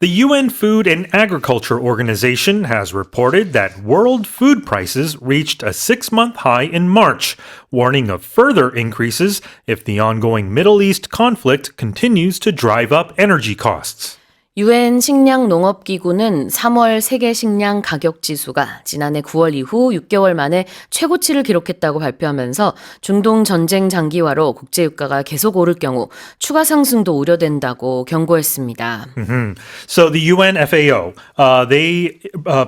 The UN Food and Agriculture Organization has reported that world food prices reached a 6-month high in March, warning of further increases if the ongoing Middle East conflict continues to drive up energy costs. UN 식량농업기구는 3월 세계 식량 가격 지수가 지난해 9월 이후 6개월 만에 최고치를 기록했다고 발표하면서 중동 전쟁 장기화로 국제유가가 계속 오를 경우 추가 상승도 우려된다고 경고했습니다. So the UN FAO, they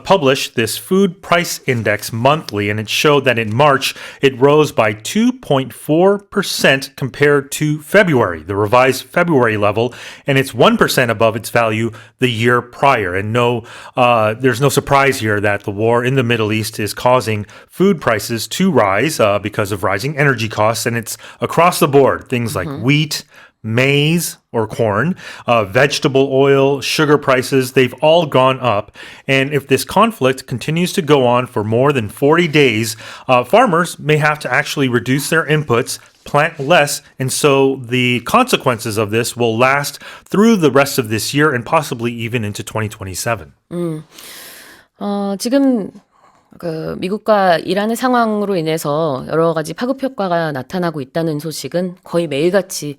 published this food price index monthly, and it showed that in March it rose by 2.4% compared to February, the revised February level, and it's 1% above its value the year prior. And there's no surprise here that the war in the Middle East is causing food prices to rise because of rising energy costs, and it's across the board. Things like wheat, maize or corn, vegetable oil, sugar prices, they've all gone up. And if this conflict continues to go on for more than 40 days, farmers may have to actually reduce their inputs, plant less, and so the consequences of this will last through the rest of this year and possibly even into 2027. 지금 미국과 이란의 상황으로 인해서 여러 가지 파급 효과가 나타나고 있다는 소식은 거의 매일같이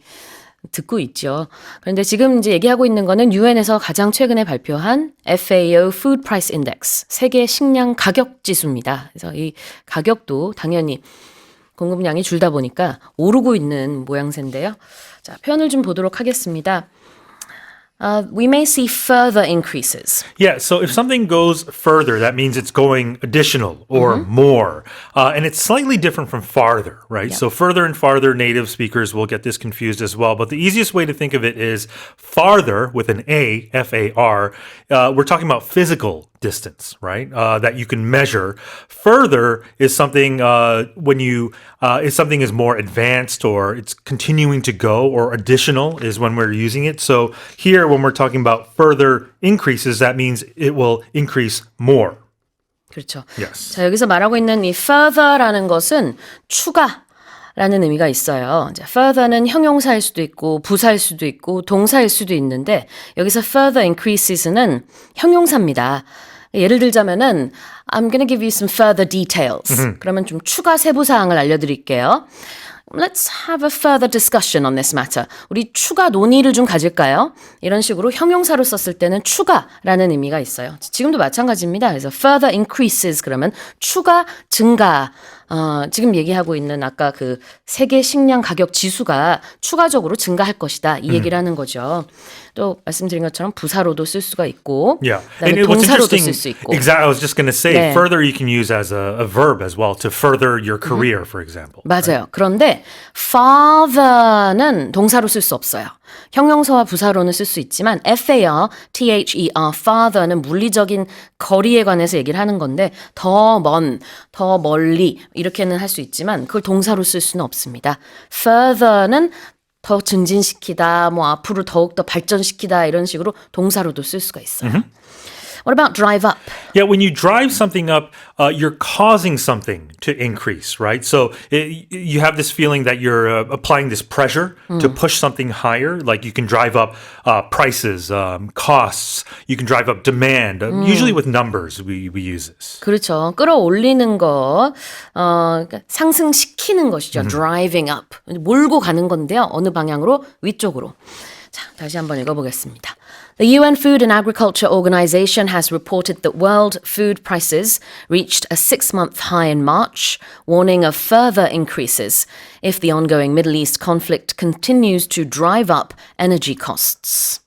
듣고 있죠. 그런데 지금 이제 얘기하고 있는 거는 유엔에서 가장 최근에 발표한 FAO Food Price Index, 세계 식량 가격 지수입니다. 그래서 이 가격도 당연히 공급량이 줄다 보니까 오르고 있는 모양새인데요. 자, 표현을 좀 보도록 하겠습니다. We may see further increases. Yeah, so if something goes further, that means it's going additional or more. And it's slightly different from farther, right? Yeah. So further and farther, native speakers will get this confused as well. But the easiest way to think of it is farther with an A, F-A-R. We're talking about physical distance, right? That you can measure. Further is something if something is more advanced or it's continuing to go, or additional is when we're using it. So here, when we're talking about further increases, that means it will increase more. 그렇죠. Yes. 자, 여기서 말하고 있는 이 further라는 것은 추가라는 의미가 있어요. 이제 further는 형용사일 수도 있고 부사일 수도 있고 동사일 수도 있는데 여기서 further increases는 형용사입니다. 예를 들자면은 I'm going to give you some further details. 그러면 좀 추가 세부 사항을 알려드릴게요. Let's have a further discussion on this matter. 우리 추가 논의를 좀 가질까요? 이런 식으로 형용사로 썼을 때는 추가라는 의미가 있어요. 지금도 마찬가지입니다. 그래서 further increases 그러면 추가, 증가. 지금 얘기하고 있는 아까 그 세계 식량 가격 지수가 추가적으로 증가할 것이다. 이 얘기를 하는 거죠. 또 말씀드린 것처럼 부사로도 쓸 수가 있고, Yeah. 그다음에 what's 동사로도 interesting, 쓸 수 있고. exactly, I was just going to say, 네. further you can use as a verb as well, to further your career, for example. 맞아요. 그런데 farther는 동사로 쓸 수 없어요. 형용사와 부사로는 쓸 수 있지만 FAR, THER, farther는 물리적인 거리에 관해서 얘기를 하는 건데 더 먼, 더 멀리 이렇게는 할 수 있지만 그걸 동사로 쓸 수는 없습니다. further는 더 증진시키다, 뭐 앞으로 더욱더 발전시키다 이런 식으로 동사로도 쓸 수가 있어요. What about drive up? Yeah, when you drive something up, you're causing something to increase, right? So you have this feeling that you're applying this pressure to push something higher. Like you can drive up prices, costs. You can drive up demand. Usually with numbers, we use this. 그렇죠. 끌어올리는 거, 그러니까 상승시키는 것이죠. Driving up. 몰고 가는 건데요. 어느 방향으로? 위쪽으로. 자, 다시 한번 읽어보겠습니다. The UN Food and Agriculture Organization has reported that world food prices reached a 6-month high in March, warning of further increases if the ongoing Middle East conflict continues to drive up energy costs.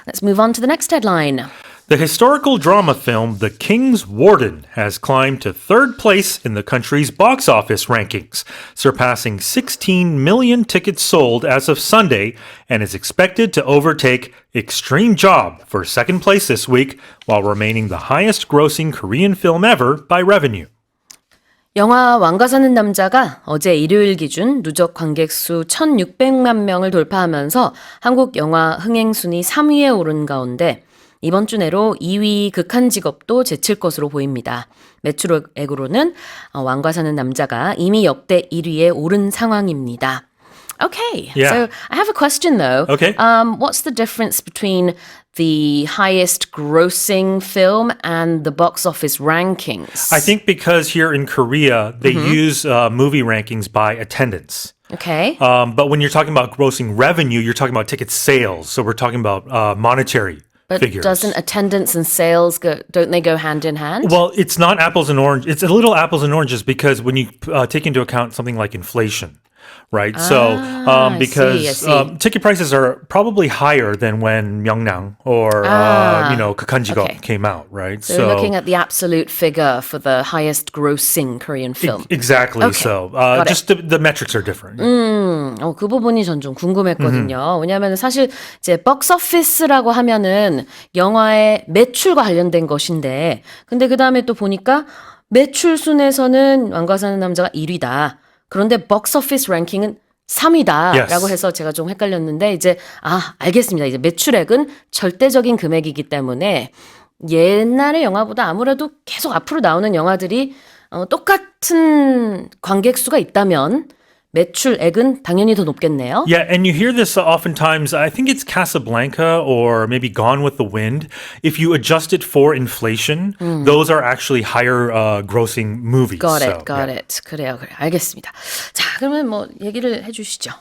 Let's move on to the next headline. The historical drama film The King's Warden has climbed to third place in the country's box office rankings, surpassing 16 million tickets sold as of Sunday, and is expected to overtake Extreme Job for second place this week, while remaining the highest grossing Korean film ever by revenue. 영화 왕가 사는 남자가 어제 일요일 기준 누적 관객 수 1,600만 명을 돌파하면서 한국 영화 흥행 순위 3위에 오른 가운데 이번 주 내로 2위 극한 직업도 제칠 것으로 보입니다. 매출액으로는 왕과 사는 남자가 이미 역대 1위에 오른 상황입니다. Okay. Yeah. So I have a question though. Okay. What's the difference between the highest grossing film and the box office rankings? I think because here in Korea, they use movie rankings by attendance. Okay. But when you're talking about grossing revenue, you're talking about ticket sales. So we're talking about monetary But figures. doesn't attendance and sales don't they go hand in hand? Well, it's not apples and oranges. It's a little apples and oranges because when you take into account something like inflation, right? I Because see. ticket prices are probably higher than when Myeongnang or Gukkanjigo okay. came out, right? So we're looking at the absolute figure for the highest grossing Korean film. Exactly. Okay. So Got it. just the metrics are different. 그 부분이 전 좀 궁금했거든요. 왜냐하면 사실 이제 박스오피스라고 하면은 영화의 매출과 관련된 것인데, 근데 그 다음에 또 보니까 매출 순에서는 왕과 사는 남자가 1위다. 그런데 박스오피스 랭킹은 3위다라고 Yes. 해서 제가 좀 헷갈렸는데 이제 알겠습니다. 이제 매출액은 절대적인 금액이기 때문에 옛날의 영화보다 아무래도 계속 앞으로 나오는 영화들이 똑같은 관객 수가 있다면 매출액은 당연히 더 높겠네요. Yeah, and you hear this oftentimes. I think it's Casablanca or maybe Gone with the Wind. If you adjust it for inflation, those are actually higher grossing movies. Got So, it, got yeah. it. 그래요. 알겠습니다. 자, 그러면 뭐 얘기를 해주시죠.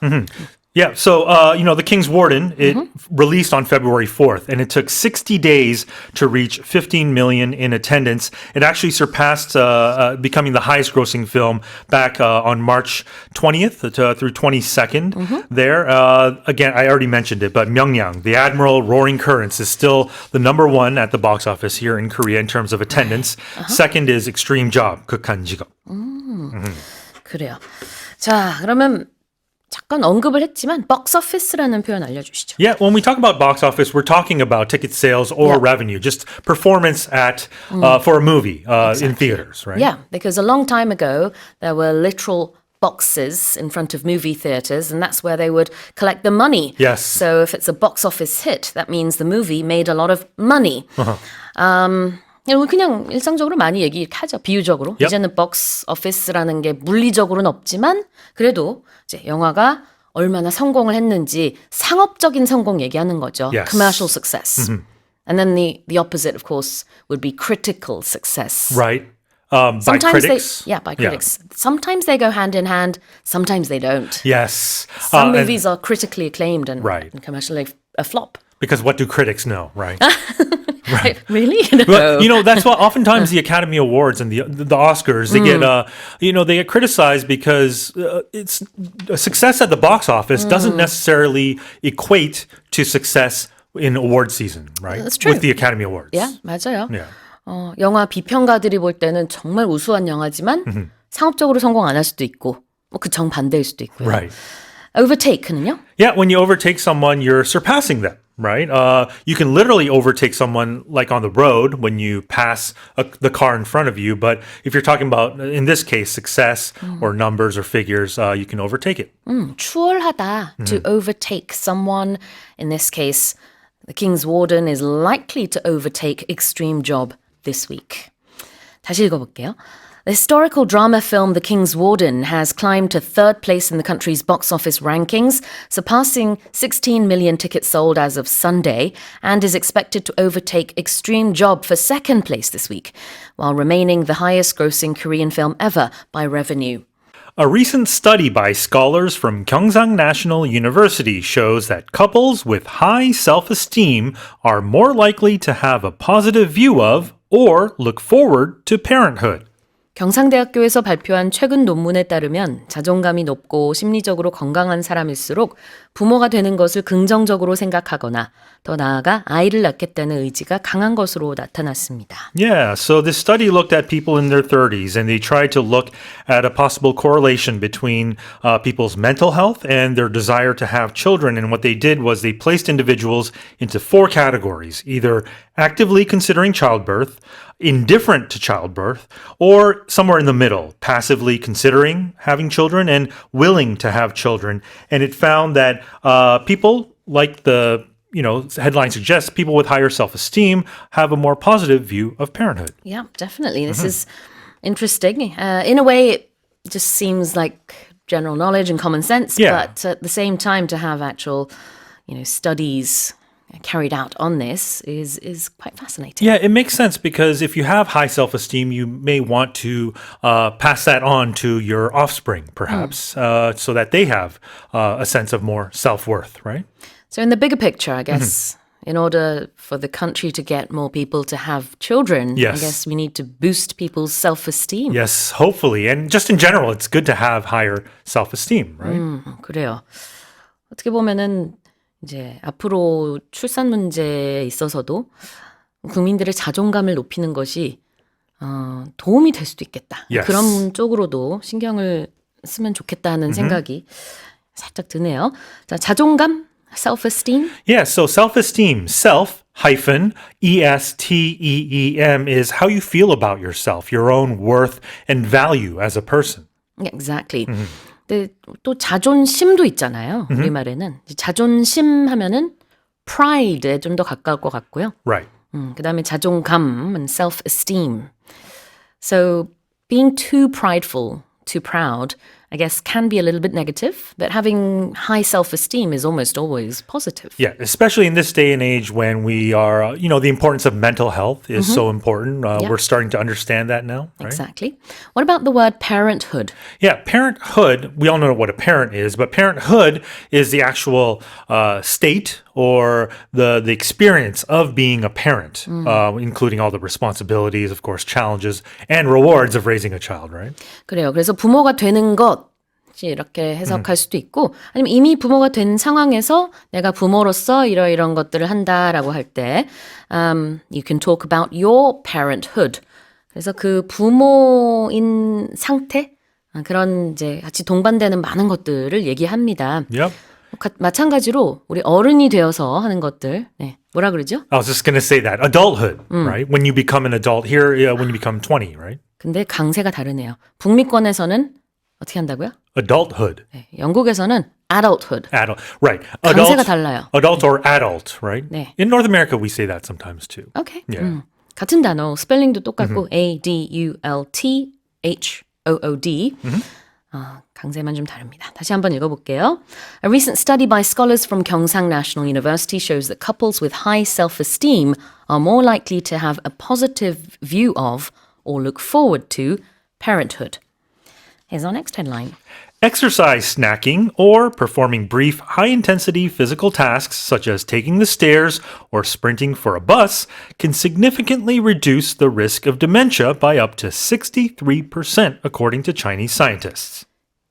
Yeah, so The King's Warden, it released on February 4th, and it took 60 days to reach 15 million in attendance. It actually surpassed becoming the highest-grossing film back on March 20th through 22nd. There, again, I already mentioned it, but Myeongnang, The Admiral, Roaring Currents is still the number one at the box office here in Korea in terms of attendance. Second is Extreme Job, Gukkanjigo. 그래요. 자, 그러면 잠깐 언급을 했지만 박스오피스라는 표현 알려주시죠. Yeah, when we talk about box office, we're talking about ticket sales or revenue, just performance at for a movie in theaters, right? Yeah, because a long time ago there were literal boxes in front of movie theaters, and that's where they would collect the money. Yes. So if it's a box office hit, that means the movie made a lot of money. 그냥 일상적으로 많이 얘기하죠. 비유적으로. Yep. 이제는 박스 오피스라는 게 물리적으로는 없지만 그래도 이제 영화가 얼마나 성공을 했는지 상업적인 성공 얘기하는 거죠. Yes. Commercial success. And then the opposite, of course, would be critical success. Right. By Sometimes critics. by critics. Sometimes they go hand in hand. Sometimes they don't. Yes. Some And- movies are critically acclaimed and, Right. and commercially a flop. because what do critics know, right? Really? But that's why oftentimes the Academy Awards and the Oscars they get they get criticized because it's success at the box office doesn't necessarily equate to success in award season, right? That's true. With the Academy Awards. Yeah, 맞아요. Yeah. 영화 비평가들이 볼 때는 정말 우수한 영화지만 상업적으로 성공 안 할 수도 있고 그 정반대일 수도 있고요. Right. Overtake는요? Yeah, when you overtake someone, you're surpassing them, right? You can literally overtake someone like on the road when you pass the car in front of you. But if you're talking about, in this case, success or numbers or figures, you can overtake it. 추월하다, to overtake someone. In this case, the King's Warden is likely to overtake Extreme Job this week. 다시 읽어볼게요. The historical drama film The King's Warden has climbed to third place in the country's box office rankings, surpassing 16 million tickets sold as of Sunday, and is expected to overtake Extreme Job for second place this week, while remaining the highest grossing Korean film ever by revenue. A recent study by scholars from Gyeongsang National University shows that couples with high self-esteem are more likely to have a positive view of or look forward to parenthood. 경상대학교에서 발표한 최근 논문에 따르면 자존감이 높고 심리적으로 건강한 사람일수록 부모가 되는 것을 긍정적으로 생각하거나 더 나아가 아이를 낳겠다는 의지가 강한 것으로 나타났습니다. Yeah, so this study looked at people in their 30s and they tried to look at a possible correlation between people's mental health and their desire to have children. And what they did was they placed individuals into 4 categories, either actively considering childbirth, indifferent to childbirth, or somewhere in the middle, passively considering having children and willing to have children. And it found that people like the headline suggests, people with higher self-esteem have a more positive view of parenthood. Yeah, definitely. This is interesting. In a way, it just seems like general knowledge and common sense, Yeah. but at the same time to have actual, studies carried out on this is quite fascinating. Yeah, it makes sense because if you have high self-esteem, you may want to pass that on to your offspring, perhaps, so that they have a sense of more self-worth, right? So in the bigger picture, I guess, in order for the country to get more people to have children, Yes. I guess we need to boost people's self-esteem. Yes, hopefully. And just in general, it's good to have higher self-esteem, right? 그래요. 어떻게 보면은 이제 앞으로 출산 문제에 있어서도 국민들의 자존감을 높이는 것이 도움이 될 수도 있겠다. Yes. 그런 쪽으로도 신경을 쓰면 좋겠다는 생각이 살짝 드네요. 자, 자존감, self-esteem. Yeah, so self-esteem, self hyphen esteem is how you feel about yourself, your own worth and value as a person. Exactly. 근데 또 자존심도 있잖아요. 우리말에는. 자존심 하면은 pride에 좀 더 가까울 것 같고요. Right. 그다음에 자존감은 self-esteem. So being too prideful, too proud, I guess can be a little bit negative, but having high self-esteem is almost always positive. Yeah, especially in this day and age when we are, the importance of mental health is so important. We're starting to understand that now, right? Exactly. What about the word parenthood? Yeah, parenthood, we all know what a parent is, but parenthood is the actual state or the experience of being a parent, including all the responsibilities, of course, challenges, and rewards of raising a child, right? 그래요. 그래서 부모가 되는 것 이렇게 해석할 수도 있고 아니면 이미 부모가 된 상황에서 내가 부모로서 이런 것들을 한다라고 할 때 you can talk about your parenthood. 그래서 그 부모인 상태 그런 이제 같이 동반되는 많은 것들을 얘기합니다. Yep. 마찬가지로 우리 어른이 되어서 하는 것들 네. 뭐라 그러죠? I was just going to say that. Adulthood, right? When you become an adult here, when you become 20, right? 근데 강세가 다르네요. 북미권에서는 어떻게 한다고요? Adulthood. 네, 영국에서는 adulthood. Adult. Right. 강세가 달라요. Adult or adult, right? 네. In North America, we say that sometimes too. 오케이. Yeah. 같은 단어, 스펠링도 똑같고 A-D-U-L-T-H-O-O-D. 강세만 좀 다릅니다. 다시 한번 읽어볼게요. A recent study by scholars from Gyeongsang National University shows that couples with high self-esteem are more likely to have a positive view of or look forward to parenthood. Here's our next headline. Exercise snacking or performing brief, high intensity physical tasks such as taking the stairs or sprinting for a bus can significantly reduce the risk of dementia by up to 63%, according to Chinese scientists.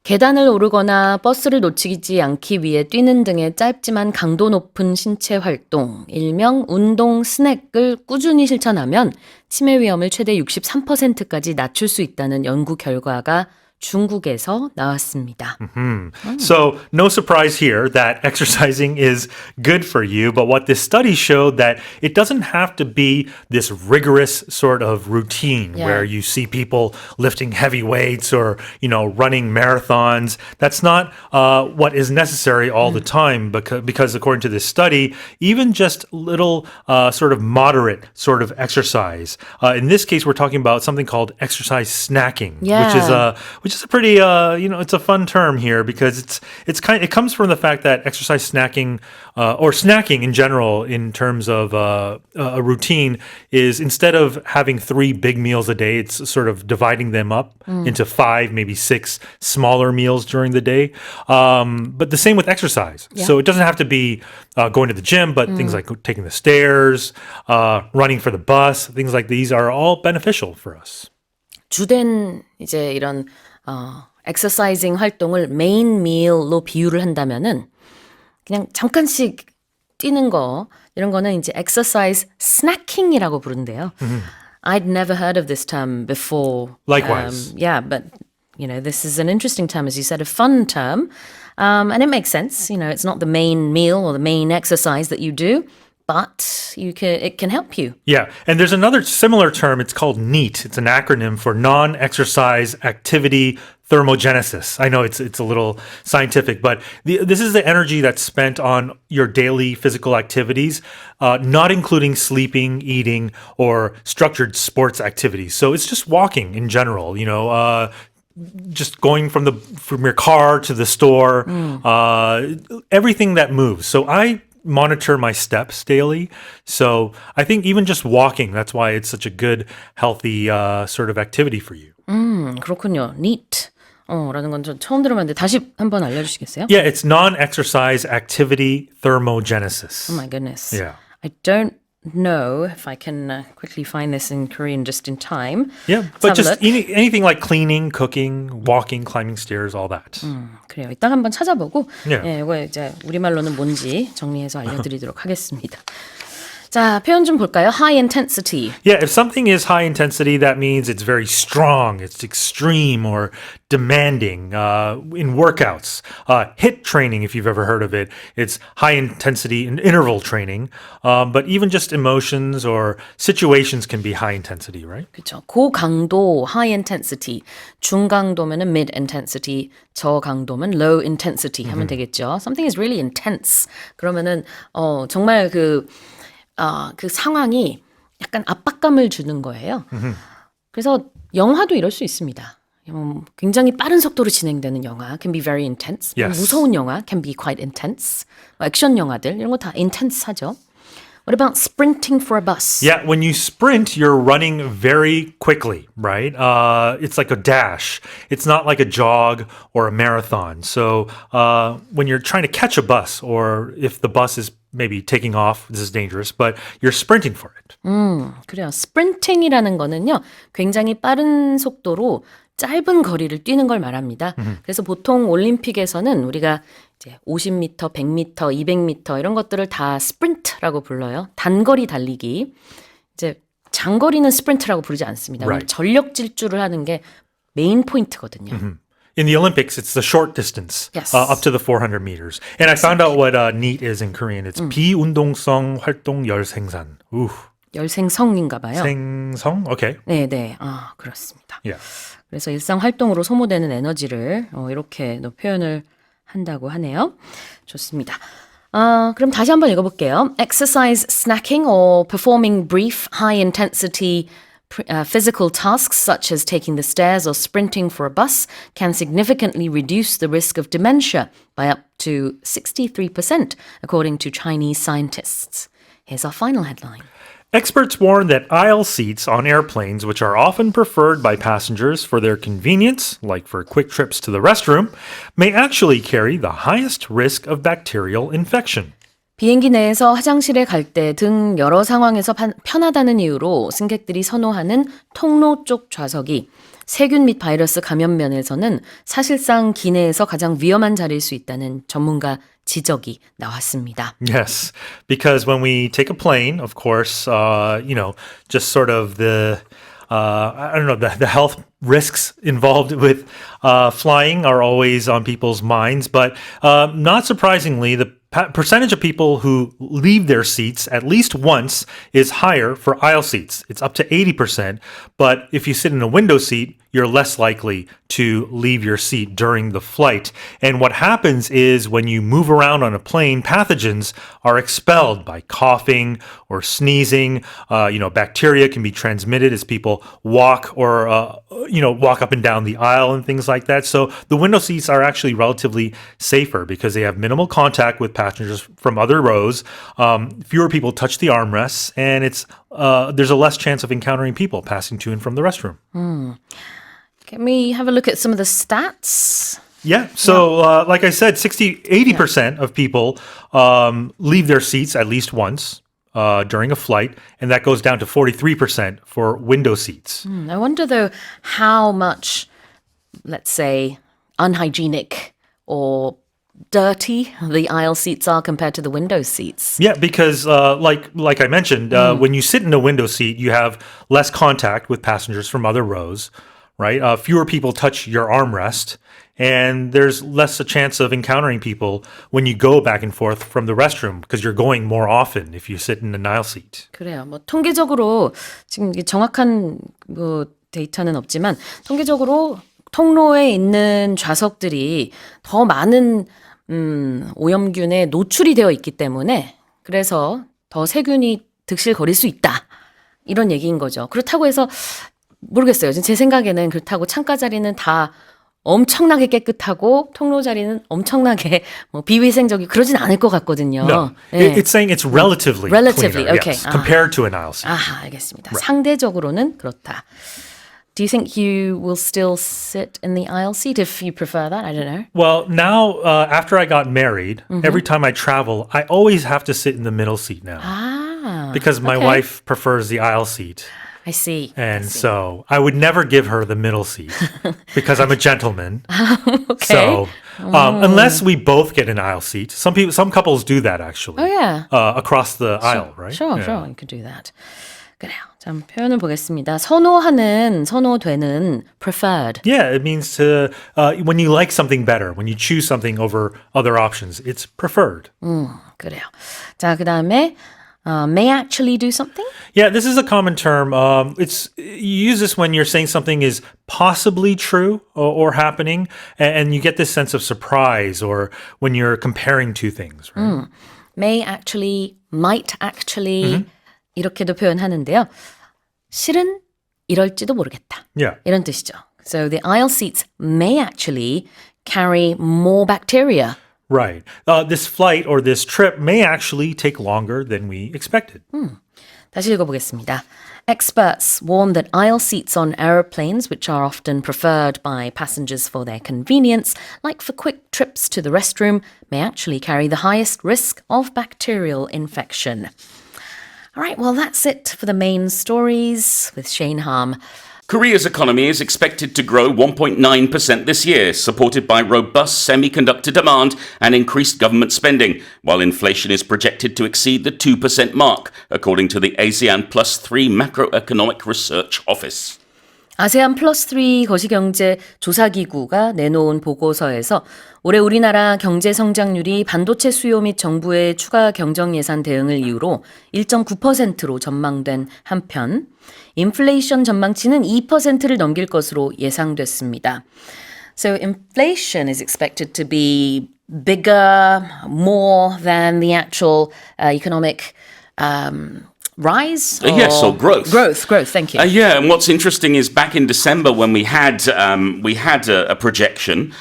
계단을 오르거나 버스를 놓치지 않기 위해 뛰는 등의 짧지만 강도 높은 신체 활동, 일명 운동 스낵을 꾸준히 실천하면 치매 위험을 최대 63%까지 낮출 수 있다는 연구 결과가 중국에서 나왔습니다. So, no surprise here that exercising is good for you, but what this study showed that it doesn't have to be this rigorous sort of routine Yeah. where you see people lifting heavy weights or, running marathons. That's not what is necessary all the time because according to this study, even just little sort of moderate sort of exercise. In this case, we're talking about something called exercise snacking, which is a pretty it's a fun term here because it comes from the fact that exercise snacking or snacking in general in terms of a routine is instead of having 3 big meals a day, it's sort of dividing them up into 5, maybe 6 smaller meals during the day. But the same with exercise. Yeah. So it doesn't have to be going to the gym, but things like taking the stairs, running for the bus, things like these are all beneficial for us. 주된 이제 이런 엑서사이징 활동을 메인 밀로 비유를 한다면은 그냥 잠깐씩 뛰는 거 이런 거는 이제 exercise snacking이라고 부른대요. I'd never heard of this term before. Likewise. Yeah, but this is an interesting term, as you said, a fun term, and it makes sense. It's not the main meal or the main exercise that you do, but it can help you. Yeah, and there's another similar term. It's called NEAT. It's an acronym for Non-Exercise Activity Thermogenesis. I know it's a little scientific, but this is the energy that's spent on your daily physical activities, not including sleeping, eating, or structured sports activities. So it's just walking in general, just going from your car to the store, everything that moves. So I monitor my steps daily. So I think even just walking, that's why it's such a good, healthy sort of activity for you. 그렇군요. NEAT. 라는 건 좀 처음 들어봤는데 다시 한번 알려주시겠어요? Yeah, it's non-exercise activity thermogenesis. Oh my goodness. Yeah. I don't know if I can quickly find this in Korean just in time. Yeah, Let's but have a just look. anything like cleaning, cooking, walking, climbing stairs, all that. 그래요. 이따 한번 찾아보고 네. 예, 이거 이제 우리말로는 뭔지 정리해서 알려드리도록 하겠습니다. 자, 표현 좀 볼까요? High intensity. Yeah, if something is high intensity, that means it's very strong, it's extreme or demanding. In workouts, HIIT training, if you've ever heard of it, it's high intensity and interval training. But even just emotions or situations can be high intensity, right? 그렇죠. 고강도 high intensity, 중강도면은 mid intensity, 저강도면 low intensity 하면 되겠죠. Something is really intense. 그러면은 정말 그 상황이 약간 압박감을 주는 거예요. 그래서 영화도 이럴 수 있습니다. 굉장히 빠른 속도로 진행되는 영화 can be very intense. Yes. 무서운 영화 can be quite intense. 액션 영화들 이런 거 다 intense하죠. What about sprinting for a bus? Yeah, when you sprint, you're running very quickly, right? It's like a dash. It's not like a jog or a marathon. So when you're trying to catch a bus, or if the bus is maybe taking off, this is dangerous, but you're sprinting for it. 그래요. 스프린팅이라는 거는요. 굉장히 빠른 속도로 짧은 거리를 뛰는 걸 말합니다. 그래서 보통 올림픽에서는 우리가 이제 50m, 100m, 200m 이런 것들을 다 스프린트라고 불러요. 단거리 달리기. 이제 장거리는 스프린트라고 부르지 않습니다. Right. 전력 질주를 하는 게 메인 포인트거든요. In the Olympics, it's the short distance, Yes. up to the 400 meters. And I found out what NEAT is in Korean. It's 비운동성 활동 열생산. Ooh, 열생성인가 봐요. 생성? Okay. 네, 네. 그렇습니다. Yeah. 그래서 일상 활동으로 소모되는 에너지를 이렇게 표현을 한다고 하네요. 좋습니다. 그럼 다시 한번 읽어볼게요. Exercise snacking or performing brief high intensity physical tasks such as taking the stairs or sprinting for a bus can significantly reduce the risk of dementia by up to 63%, according to Chinese scientists. Here's our final headline. Experts warn that aisle seats on airplanes, which are often preferred by passengers for their convenience, like for quick trips to the restroom, may actually carry the highest risk of bacterial infection. 비행기 내에서 화장실에 갈 때 등 여러 상황에서 편하다는 이유로 승객들이 선호하는 통로 쪽 좌석이 세균 및 바이러스 감염 면에서는 사실상 기내에서 가장 위험한 자리일 수 있다는 전문가 지적이 나왔습니다. Yes, because when we take a plane, of course, just sort of the health risks involved with flying are always on people's minds. But not surprisingly, the percentage of people who leave their seats at least once is higher for aisle seats. It's up to 80%. But if you sit in a window seat, you're less likely to leave your seat during the flight. And what happens is when you move around on a plane, pathogens are expelled by coughing or sneezing. Bacteria can be transmitted as people walk or, walk up and down the aisle and things like that. So the window seats are actually relatively safer because they have minimal contact with passengers from other rows. Fewer people touch the armrests, and there's a less chance of encountering people passing to and from the restroom. Can we have a look at some of the stats? Yeah. So, like I said, 80% of people leave their seats at least once during a flight, and that goes down to 43% for window seats. I wonder, though, how much, let's say, unhygienic or dirty the aisle seats are compared to the window seats. Yeah, because like I mentioned, when you sit in a window seat, you have less contact with passengers from other rows, right? Fewer people touch your armrest, and there's less a chance of encountering people when you go back and forth from the restroom because you're going more often if you sit in an aisle seat. 그래요. 통계적으로 지금 이게 정확한 데이터는 없지만 통계적으로 통로에 있는 좌석들이 더 많은 오염균에 노출이 되어 있기 때문에 그래서 더 세균이 득실거릴 수 있다. 이런 얘기인 거죠. 그렇다고 해서 모르겠어요. 제 생각에는 그렇다고 창가 자리는 다 엄청나게 깨끗하고 통로 자리는 엄청나게 뭐 비위생적이 그러진 않을 것 같거든요. No, 예. it's saying it's relatively, Relatively, cleaner, okay. yes, compared to an aisle seat. 아하, 알겠습니다. 상대적으로는 그렇다. Do you think you will still sit in the aisle seat if you prefer that? I don't know. Well, now after I got married, every time I travel, I always have to sit in the middle seat now Ah, because my okay. wife prefers the aisle seat. I see. And so I would never give her the middle seat because I'm a gentleman. Okay. So unless we both get an aisle seat, some couples do that actually. Oh, yeah. Across the aisle, right? Sure, Yeah. sure. You could do that. 그래요. 자, 표현을 보겠습니다. 선호하는, 선호되는, preferred. Yeah, it means to when you like something better, when you choose something over other options, it's preferred. 그래요. 자, 그 다음에 may actually do something? Yeah, this is a common term. You use this when you're saying something is possibly true or happening, and you get this sense of surprise, or when you're comparing two things. Right? May actually, might actually 이렇게도 표현하는데요. 실은 이럴지도 모르겠다. Yeah. 이런 뜻이죠. So the aisle seats may actually carry more bacteria. Right. This flight or this trip may actually take longer than we expected. 다시 읽어보겠습니다. Experts warn that aisle seats on aeroplanes, which are often preferred by passengers for their convenience, like for quick trips to the restroom, may actually carry the highest risk of bacterial infection. All right, well, that's it for the main stories with Shane Harm. Korea's economy is expected to grow 1.9% this year, supported by robust semiconductor demand and increased government spending, while inflation is projected to exceed the 2% mark, according to the ASEAN Plus 3 Macroeconomic Research Office. 아세안 플러스 3 거시경제 조사기구가 내놓은 보고서에서 올해 우리나라 경제 성장률이 반도체 수요 및 정부의 추가 경정 예산 대응을 이유로 1.9%로 전망된 한편 인플레이션 전망치는 2%를 넘길 것으로 예상됐습니다. So inflation is expected to be bigger, more than the actual economic rise? Yes, or growth. Growth, thank you. Yeah, and what's interesting is back in December when we had a projection,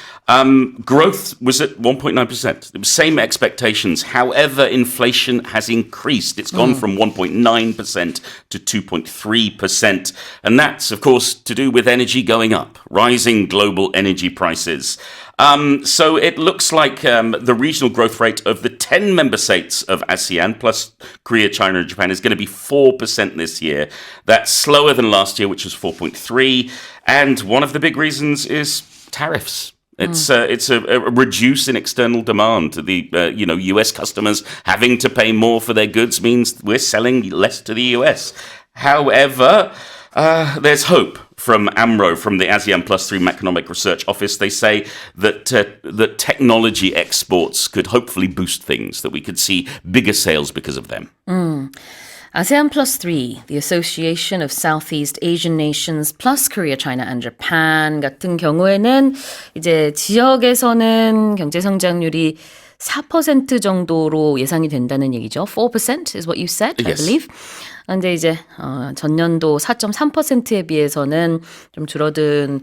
growth was at 1.9%. It was same expectations. However, inflation has increased. It's gone from 1.9% to 2.3%. And that's, of course, to do with energy going up, rising global energy prices. So it looks like the regional growth rate of the 10 member states of ASEAN, plus Korea, China, and Japan, is going to be 4% this year. That's slower than last year, which was 4.3%. And one of the big reasons is tariffs. It's a reduce in external demand. The U.S. customers having to pay more for their goods means we're selling less to the U.S. However, there's hope from AMRO, from the ASEAN Plus 3 Economic Research Office. They say that that technology exports could hopefully boost things, that we could see bigger sales because of them. ASEAN Plus 3, the Association of Southeast Asian Nations plus Korea, China, and Japan 같은 경우에는 이제 지역에서는 경제 성장률이 4% 정도로 예상이 된다는 얘기죠. 4% is what you said, I Yes. believe. 근데 이제 전년도 4.3%에 비해서는 좀 줄어든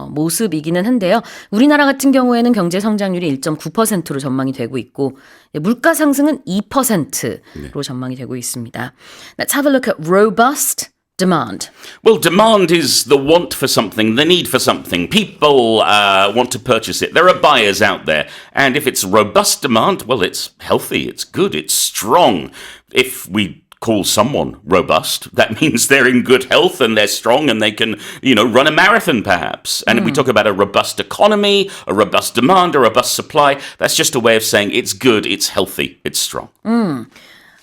모습이기는 한데요. 우리나라 같은 경우에는 경제 성장률이 1.9%로 전망이 되고 있고 물가 상승은 2%로 전망이 되고 있습니다. Let's have a look at robust demand. Well, demand is the want for something, the need for something. People want to purchase it. There are buyers out there. And if it's robust demand, well, it's healthy, it's good, it's strong. If we call someone robust, that means they're in good health and they're strong and they can, run a marathon perhaps. And if we talk about a robust economy, a robust demand, a robust supply, that's just a way of saying it's good, it's healthy, it's strong.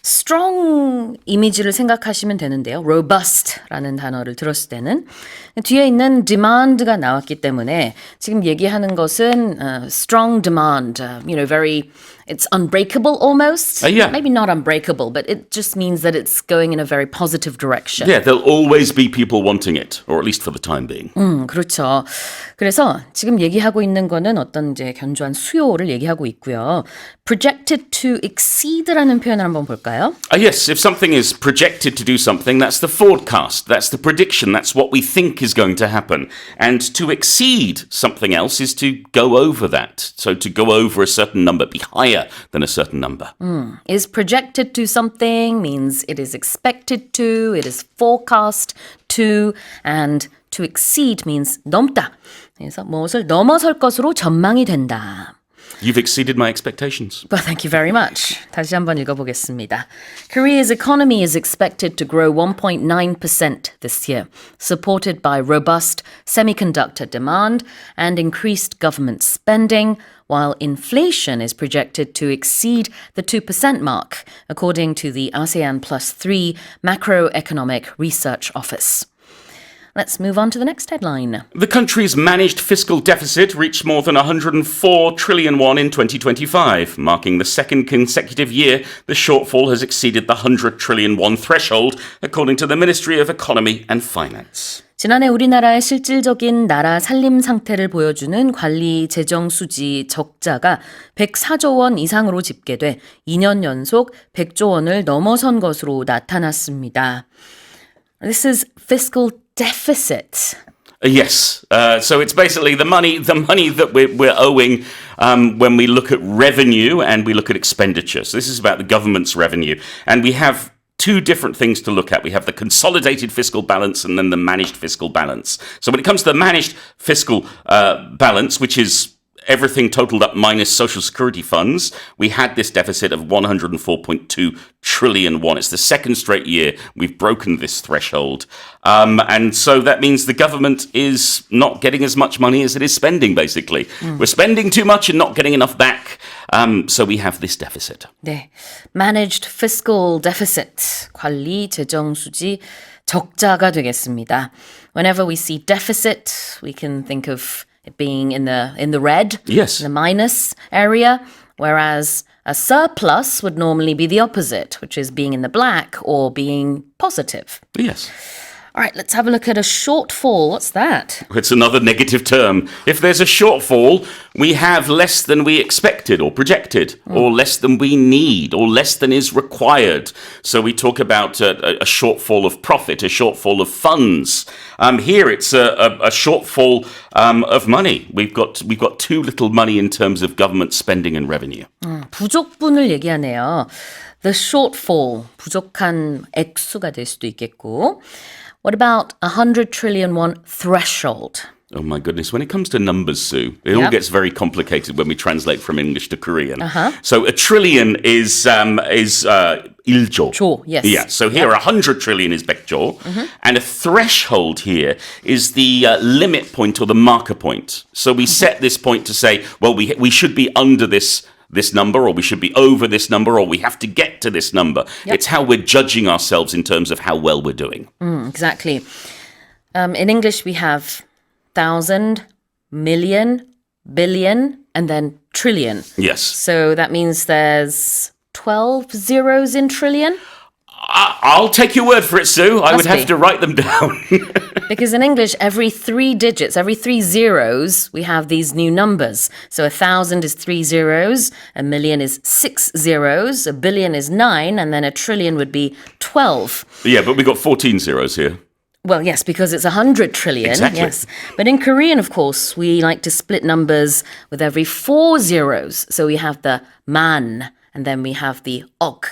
strong 이미지를 생각하시면 되는데요. robust라는 단어를 들었을 때는 뒤에 있는 demand가 나왔기 때문에 지금 얘기하는 것은 strong demand, very it's unbreakable almost. Yeah. Maybe not unbreakable, but it just means that it's going in a very positive direction. Yeah, there'll always be people wanting it, or at least for the time being. 그렇죠. 그래서 지금 얘기하고 있는 거는 어떤 이제 견조한 수요를 얘기하고 있고요. projected to exceed라는 표현을 한번 볼까요? Yes, if something is projected to do something, that's the forecast, that's the prediction, that's what we think is going to happen. And to exceed something else is to go over that. So to go over a certain number, be higher than a certain number. Is projected to something means it is expected to, it is forecast to, and to exceed means 넘다. 그래서 무엇을 넘어설 것으로 전망이 된다. You've exceeded my expectations. Well, thank you very much. 다시 한번 읽어보겠습니다. Korea's economy is expected to grow 1.9% this year, supported by robust semiconductor demand and increased government spending, while inflation is projected to exceed the 2% mark, according to the ASEAN Plus 3 Macroeconomic Research Office. Let's move on to the next headline. The country's managed fiscal deficit reached more than 104 trillion won in 2025, marking the second consecutive year the shortfall has exceeded the 100 trillion won threshold, according to the Ministry of Economy and Finance. 지난해 우리나라의 실질적인 나라 살림 상태를 보여주는 관리 재정 수지 적자가 104조 원 이상으로 집계돼 2년 연속 100조 원을 넘어선 것으로 나타났습니다. This is fiscal deficit. Yes. So it's basically the money that we're owing when we look at revenue and we look at expenditure. So this is about the government's revenue. And we have two different things to look at. We have the consolidated fiscal balance and then the managed fiscal balance. So when it comes to the managed fiscal balance, which is everything totaled up minus social security funds, we had this deficit of 104.2 trillion won. It's the second straight year we've broken this threshold. And so that means the government is not getting as much money as it is spending, basically. We're spending too much and not getting enough back. So we have this deficit. 네, managed fiscal deficit, 관리 재정 수지 적자가 되겠습니다. Whenever we see deficit, we can think of it being in the red, Yes. in the minus area, whereas a surplus would normally be the opposite, which is being in the black or being positive. Yes. All right, let's have a look at a shortfall. What's that? It's another negative term. If there's a shortfall, we have less than we expected or projected, or less than we need, or less than is required. So we talk about a shortfall of profit, a shortfall of funds. Here it's a shortfall of money. We've got too little money in terms of government spending and revenue. 부족분을 얘기하네요. The shortfall, 부족한 액수가 될 수도 있겠고. What about 100 trillion won threshold? Oh my goodness. When it comes to numbers, Sue, it all Yep. gets very complicated when we translate from English to Korean. So a trillion is 1조. 조, yes. Yeah, so here 100 trillion is 100조. And a threshold here is the limit point or the marker point. So we set this point to say, well, we should be under this number, or we should be over this number, or we have to get to this number. It's how we're judging ourselves in terms of how well we're doing. Exactly. In English, we have 1,000, million, billion, and then trillion. Yes. So that means there's 12 zeros in trillion. I'll take your word for it, Sue. I would Must have be. to write them down. Because in English, every 3 digits, every 3 zeros, we have these new numbers. So 1,000 is 3 zeros, a million is 6 zeros, a billion is 9, and then a trillion would be 12. Yeah, but we've got 14 zeros here. Well, yes, because it's 100 trillion. Exactly. Yes. But in Korean, of course, we like to split numbers with every 4 zeros. So we have the man, and then we have the ok.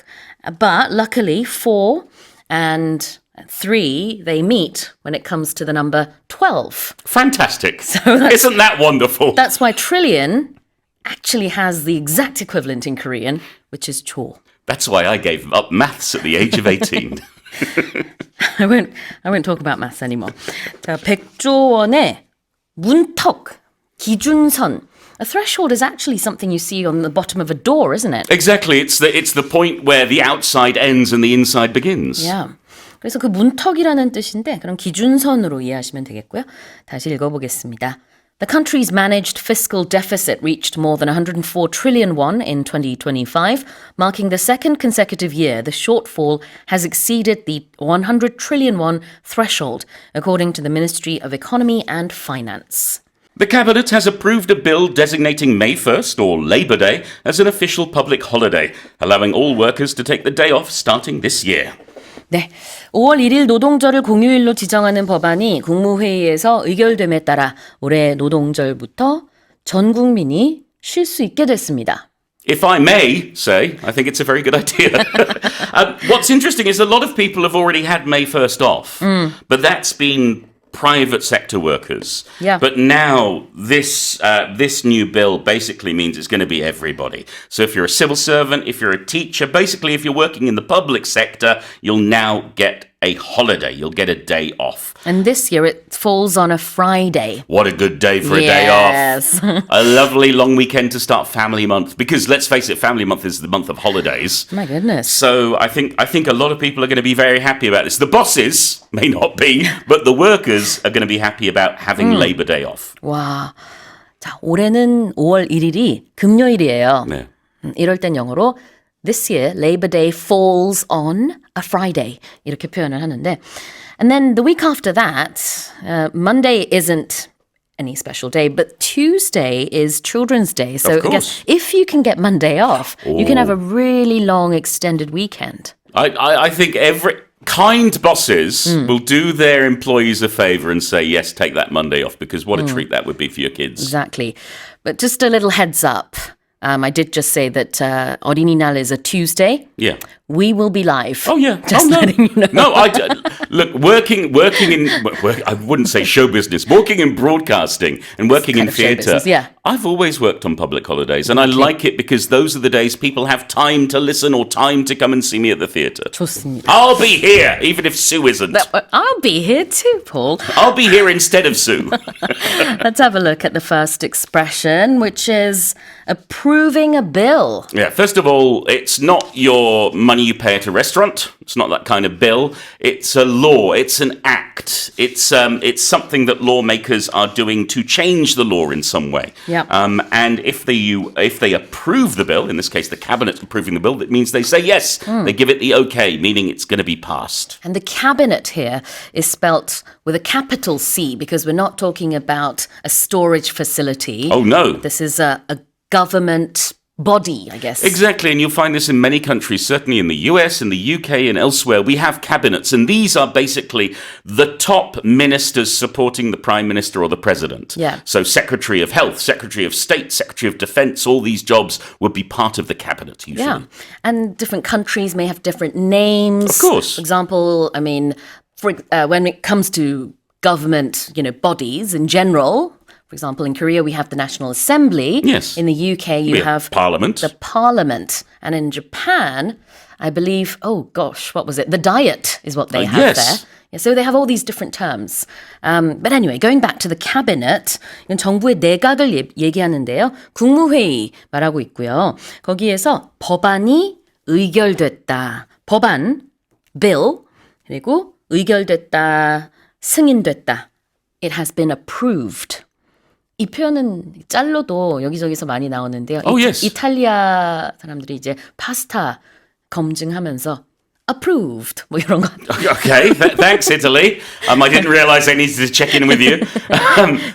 But luckily, 4 and 3, they meet when it comes to the number 12. Fantastic. Isn't that wonderful? That's why trillion actually has the exact equivalent in Korean, which is 조. That's why I gave up maths at the age of 18. I won't talk about maths anymore. 자, 100조 원의 문턱, 기준선. A threshold is actually something you see on the bottom of a door, isn't it? Exactly. It's the point where the outside ends and the inside begins. Yeah. 그래서 그 문턱이라는 뜻인데 그럼 기준선으로 이해하시면 되겠고요. 다시 읽어보겠습니다. The country's managed fiscal deficit reached more than 104 trillion won in 2025, marking the second consecutive year the shortfall has exceeded the 100 trillion won threshold, according to the Ministry of Economy and Finance. The Cabinet has approved a bill designating May 1st, or Labour Day, as an official public holiday, allowing all workers to take the day off starting this year. 네, 5월 1일 노동절을 공휴일로 지정하는 법안이 국무회의에서 의결됨에 따라 올해 노동절부터 전 국민이 쉴 수 있게 됐습니다. If I may say, I think it's a very good idea. What's interesting is a lot of people have already had May 1st off, but that's been private sector workers. Yeah. But now this new bill basically means it's going to be everybody. So if you're a civil servant, if you're a teacher, basically if you're working in the public sector, you'll now get a holiday. You'll get a day off. And this year it falls on a Friday. What a good day for a day off. A lovely long weekend to start Family Month. Because let's face it, Family Month is the month of holidays. My goodness. So I think a lot of people are going to be very happy about this. The bosses may not be, but the workers are going to be happy about having Labor Day off. 와, 자, 올해는 5월 1일이 금요일이에요. 네. 이럴 땐 영어로 This year, Labor Day falls on a Friday. 이렇게 표현을 하는데. And then the week after that, Monday isn't any special day, but Tuesday is Children's Day. So Of course. I guess if you can get Monday off, you can have a really long extended weekend. I think every kind bosses will do their employees a favor and say, yes, take that Monday off, because what a treat that would be for your kids. Exactly. But just a little heads up. I did just say that 어린이날 is a Tuesday. Yeah. We will be live. Oh yeah. Just no. letting you know. No, look, working in I wouldn't say show business, working in broadcasting and working in kind of show theatre. business, yeah. I've always worked on public holidays, and I like it because those are the days people have time to listen or time to come and see me at the theatre. 좋습니다. I'll be here, even if Sue isn't. I'll be here too, Paul. I'll be here instead of Sue. Let's have a look at the first expression, which is approving a bill. Yeah, first of all, it's not your money you pay at a restaurant. It's not that kind of bill. It's a law. It's an act. It's something that lawmakers are doing to change the law in some way. Yep. And if they approve the bill, in this case the cabinet approving the bill, that means they say yes. They give it the okay, meaning it's going to be passed. And the cabinet here is spelt with a capital C because we're not talking about a storage facility. Oh no. This is a government body, I guess. Exactly, and you'll find this in many countries, certainly in the US, in the UK, and elsewhere. We have cabinets, and these are basically the top ministers supporting the Prime Minister or the President. Yeah. So Secretary of Health, Secretary of State, Secretary of Defense, all these jobs would be part of the cabinet usually. Yeah. And different countries may have different names. Of course. For example, I mean, when it comes to government, bodies in general, for example, in Korea, we have the National Assembly. Yes. In the UK, you We have Parliament. the Parliament. And in Japan, I believe, what was it? The Diet is what they have yes. there. Yeah, so they have all these different terms. But anyway, going back to the cabinet, 이건 정부의 내각을 얘기하는데요. 국무회의 말하고 있고요. 거기에서 법안이 의결됐다. 법안, bill, 그리고 의결됐다, 승인됐다. It has been approved. 이 표현은 짤로도 여기저기서 많이 나오는데요. Oh, yes. 이탈리아 사람들이 이제 파스타 검증하면서 approved 뭐 이런 거. Okay, thanks Italy. I didn't realize I needed to check in with you.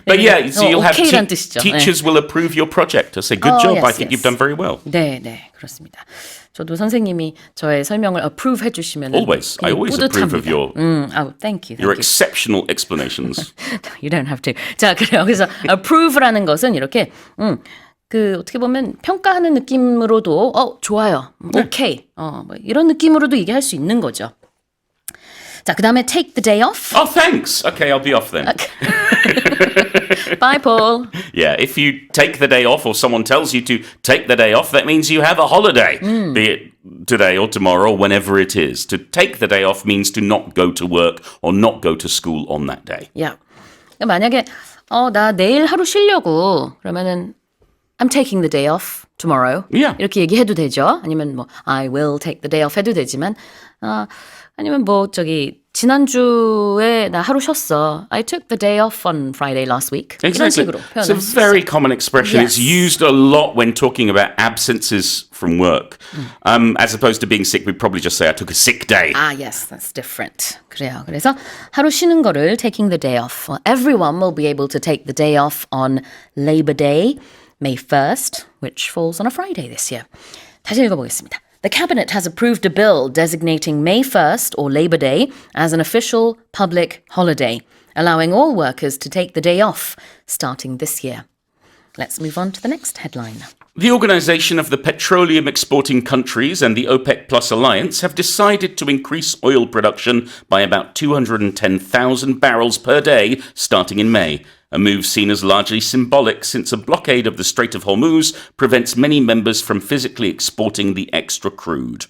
But yeah, so you'll have 오케이란 뜻이죠. teachers will approve your project. I say, good job. yes, I think you've done very well. 네, 그렇습니다. 저도 선생님이 저의 설명을 approve 해주시면 Always. I always approve of your thank you. your exceptional explanations. You don't have to. 자, 그래요. 그래서 approve라는 것은 이렇게 어떻게 보면 평가하는 느낌으로도 좋아요. 오케이. 뭐 이런 느낌으로도 얘기할 수 있는 거죠. 자, 그다음에 take the day off. Oh, thanks. Okay, I'll be off then. Bye, Paul. Yeah, if you take the day off or someone tells you to take the day off, that means you have a holiday, be it today or tomorrow or whenever it is. To take the day off means to not go to work or not go to school on that day. Yeah. 만약에 나 내일 하루 쉬려고 그러면은 I'm taking the day off tomorrow. Yeah. 이렇게 얘기해도 되죠. 아니면 I will take the day off 해도 되지만 아니면 지난주에 나 하루 쉬었어. I took the day off on Friday last week. 이런 Exactly. 식으로 It's a 표현할 수 very 있어요. common expression. It's Yes. used a lot when talking about absences from work. As opposed to being sick, we'd probably just say, I took a sick day. Ah, yes, that's different. 그래요. 그래서 하루 쉬는 거를 taking the day off. Well, everyone will be able to take the day off on Labor Day, May 1st, which falls on a Friday this year. 다시 읽어보겠습니다. The cabinet has approved a bill designating May 1st or Labor Day as an official public holiday, allowing all workers to take the day off starting this year. Let's move on to the next headline. The Organization of the Petroleum Exporting Countries and the OPEC Plus Alliance have decided to increase oil production by about 210,000 barrels per day starting in May. A move seen as largely symbolic since a blockade of the Strait of Hormuz prevents many members from physically exporting the extra crude.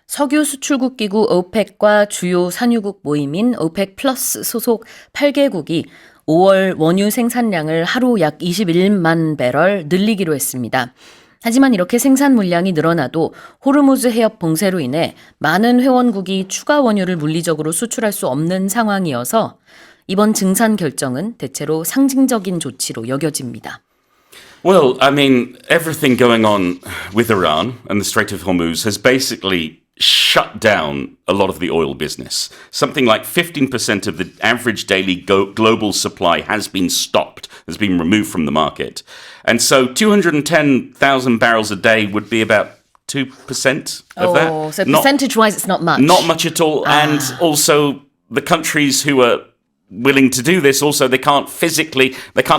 석유 수출국 기구 OPEC과 주요 산유국 모임인 OPEC 플러스 소속 8개국이 5월 원유 생산량을 하루 약 21만 배럴 늘리기로 했습니다. 하지만 이렇게 생산 물량이 늘어나도 호르무즈 해협 봉쇄로 인해 많은 회원국이 추가 원유를 물리적으로 수출할 수 없는 상황이어서 이번 증산 결정은 대체로 상징적인 조치로 여겨집니다. Well, I mean, everything going on with Iran and the Strait of Hormuz has basically shut down a lot of the oil business. Something like 15% of the average daily global supply has been stopped, has been removed from the market. And so 210,000 barrels a day would be about 2% of that. Oh, so percentage-wise, it's not much. Not much at all. And also the countries who are willing to do this also they can't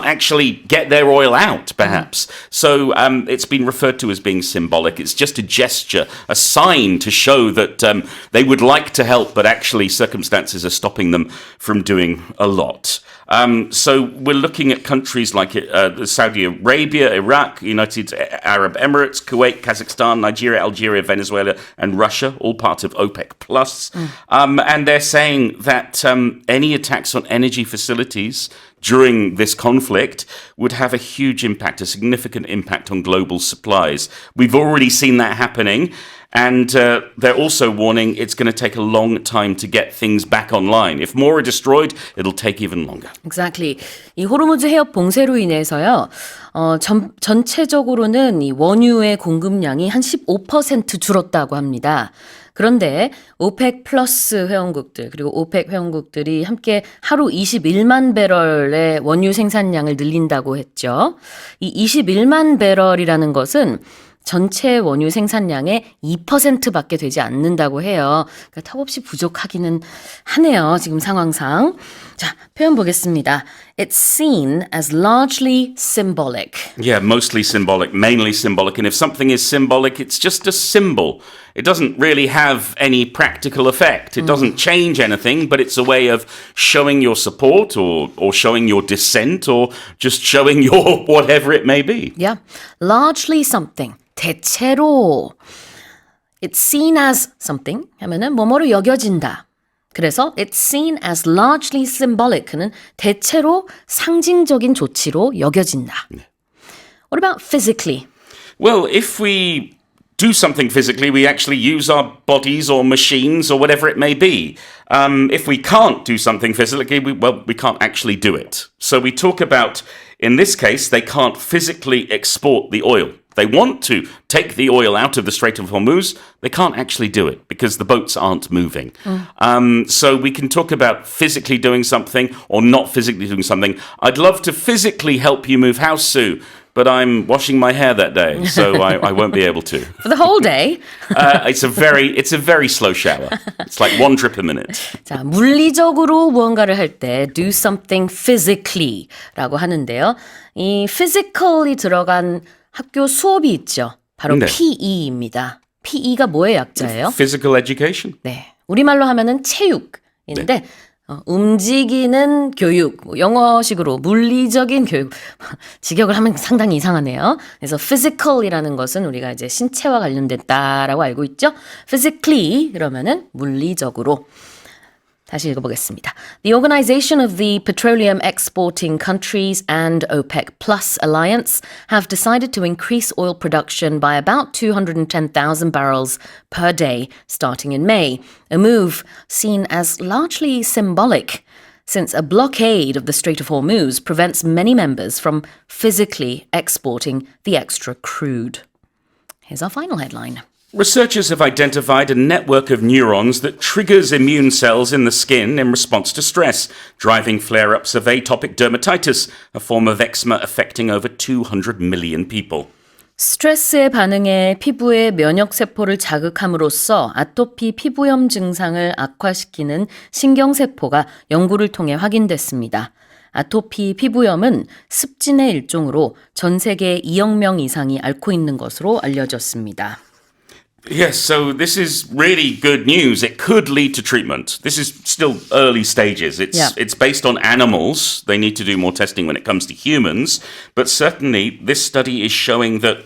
actually get their oil out perhaps. So it's been referred to as being symbolic. It's just a gesture, a sign to show that they would like to help but actually circumstances are stopping them from doing a lot. So we're looking at countries like Saudi Arabia, Iraq, United Arab Emirates, Kuwait, Kazakhstan, Nigeria, Algeria, Venezuela, and Russia, all part of OPEC Plus. And they're saying that any attacks on energy facilities during this conflict would have a huge impact, a significant impact on global supplies. We've already seen that happening. And they're also warning it's going to take a long time to get things back online. If more are destroyed, it'll take even longer. Exactly. 이 호르무즈 해협 봉쇄로 인해서요. 전체적으로는 이 원유의 공급량이 한 15% 줄었다고 합니다. 그런데 오펙 플러스 회원국들 그리고 오펙 회원국들이 함께 하루 21만 배럴의 원유 생산량을 늘린다고 했죠. 이 21만 배럴이라는 것은 전체 원유 생산량의 2%밖에 되지 않는다고 해요. 그러니까 턱없이 부족하기는 하네요. 지금 상황상. 자, 표현 보겠습니다. It's seen as largely symbolic. Yeah, mostly symbolic, mainly symbolic. And if something is symbolic, it's just a symbol. It doesn't really have any practical effect. It doesn't change anything, but it's a way of showing your support or showing your dissent or just showing your whatever it may be. Yeah, largely something. 대체로 it's seen as something 하면은 뭐뭐로 여겨진다. 그래서 it's seen as largely symbolic는 대체로 상징적인 조치로 여겨진다. What about physically? Well, if we do something physically, we actually use our bodies or machines or whatever it may be. If we can't do something physically, we can't actually do it. So we talk about, in this case, they can't physically export the oil. They want to take the oil out of the Strait of Hormuz. They can't actually do it because the boats aren't moving. So we can talk about physically doing something or not physically doing something. I'd love to physically help you move house, Sue, but I'm washing my hair that day, so I won't be able to. For the whole day? It's a very slow shower. It's like one drip a minute. 자, 물리적으로 무언가를 할 때 do something physically라고 하는데요. 이 physically 들어간 학교 수업이 있죠. 바로 네. PE입니다. PE가 뭐의 약자예요? Physical education. 네. 우리말로 하면은 체육인데 움직이는 교육, 영어식으로 물리적인 교육. 직역을 하면 상당히 이상하네요. 그래서 physical이라는 것은 우리가 이제 신체와 관련됐다라고 알고 있죠. physically 그러면은 물리적으로. 다시 읽어보겠습니다. The Organization of the Petroleum Exporting Countries and OPEC Plus Alliance have decided to increase oil production by about 210,000 barrels per day starting in May, a move seen as largely symbolic since a blockade of the Strait of Hormuz prevents many members from physically exporting the extra crude. Here's our final headline. Researchers have identified a network of neurons that triggers immune cells in the skin in response to stress, driving flare-ups of atopic dermatitis, a form of eczema affecting over 200 million people. 스트레스에 반응해 피부의 면역세포를 자극함으로써 아토피 피부염 증상을 악화시키는 신경세포가 연구를 통해 확인됐습니다. 아토피 피부염은 습진의 일종으로 전 세계 2억 명 이상이 앓고 있는 것으로 알려졌습니다. Yes, so this is really good news. It could lead to treatment. This is still early stages. It's based on animals. They need to do more testing when it comes to humans. But certainly, this study is showing that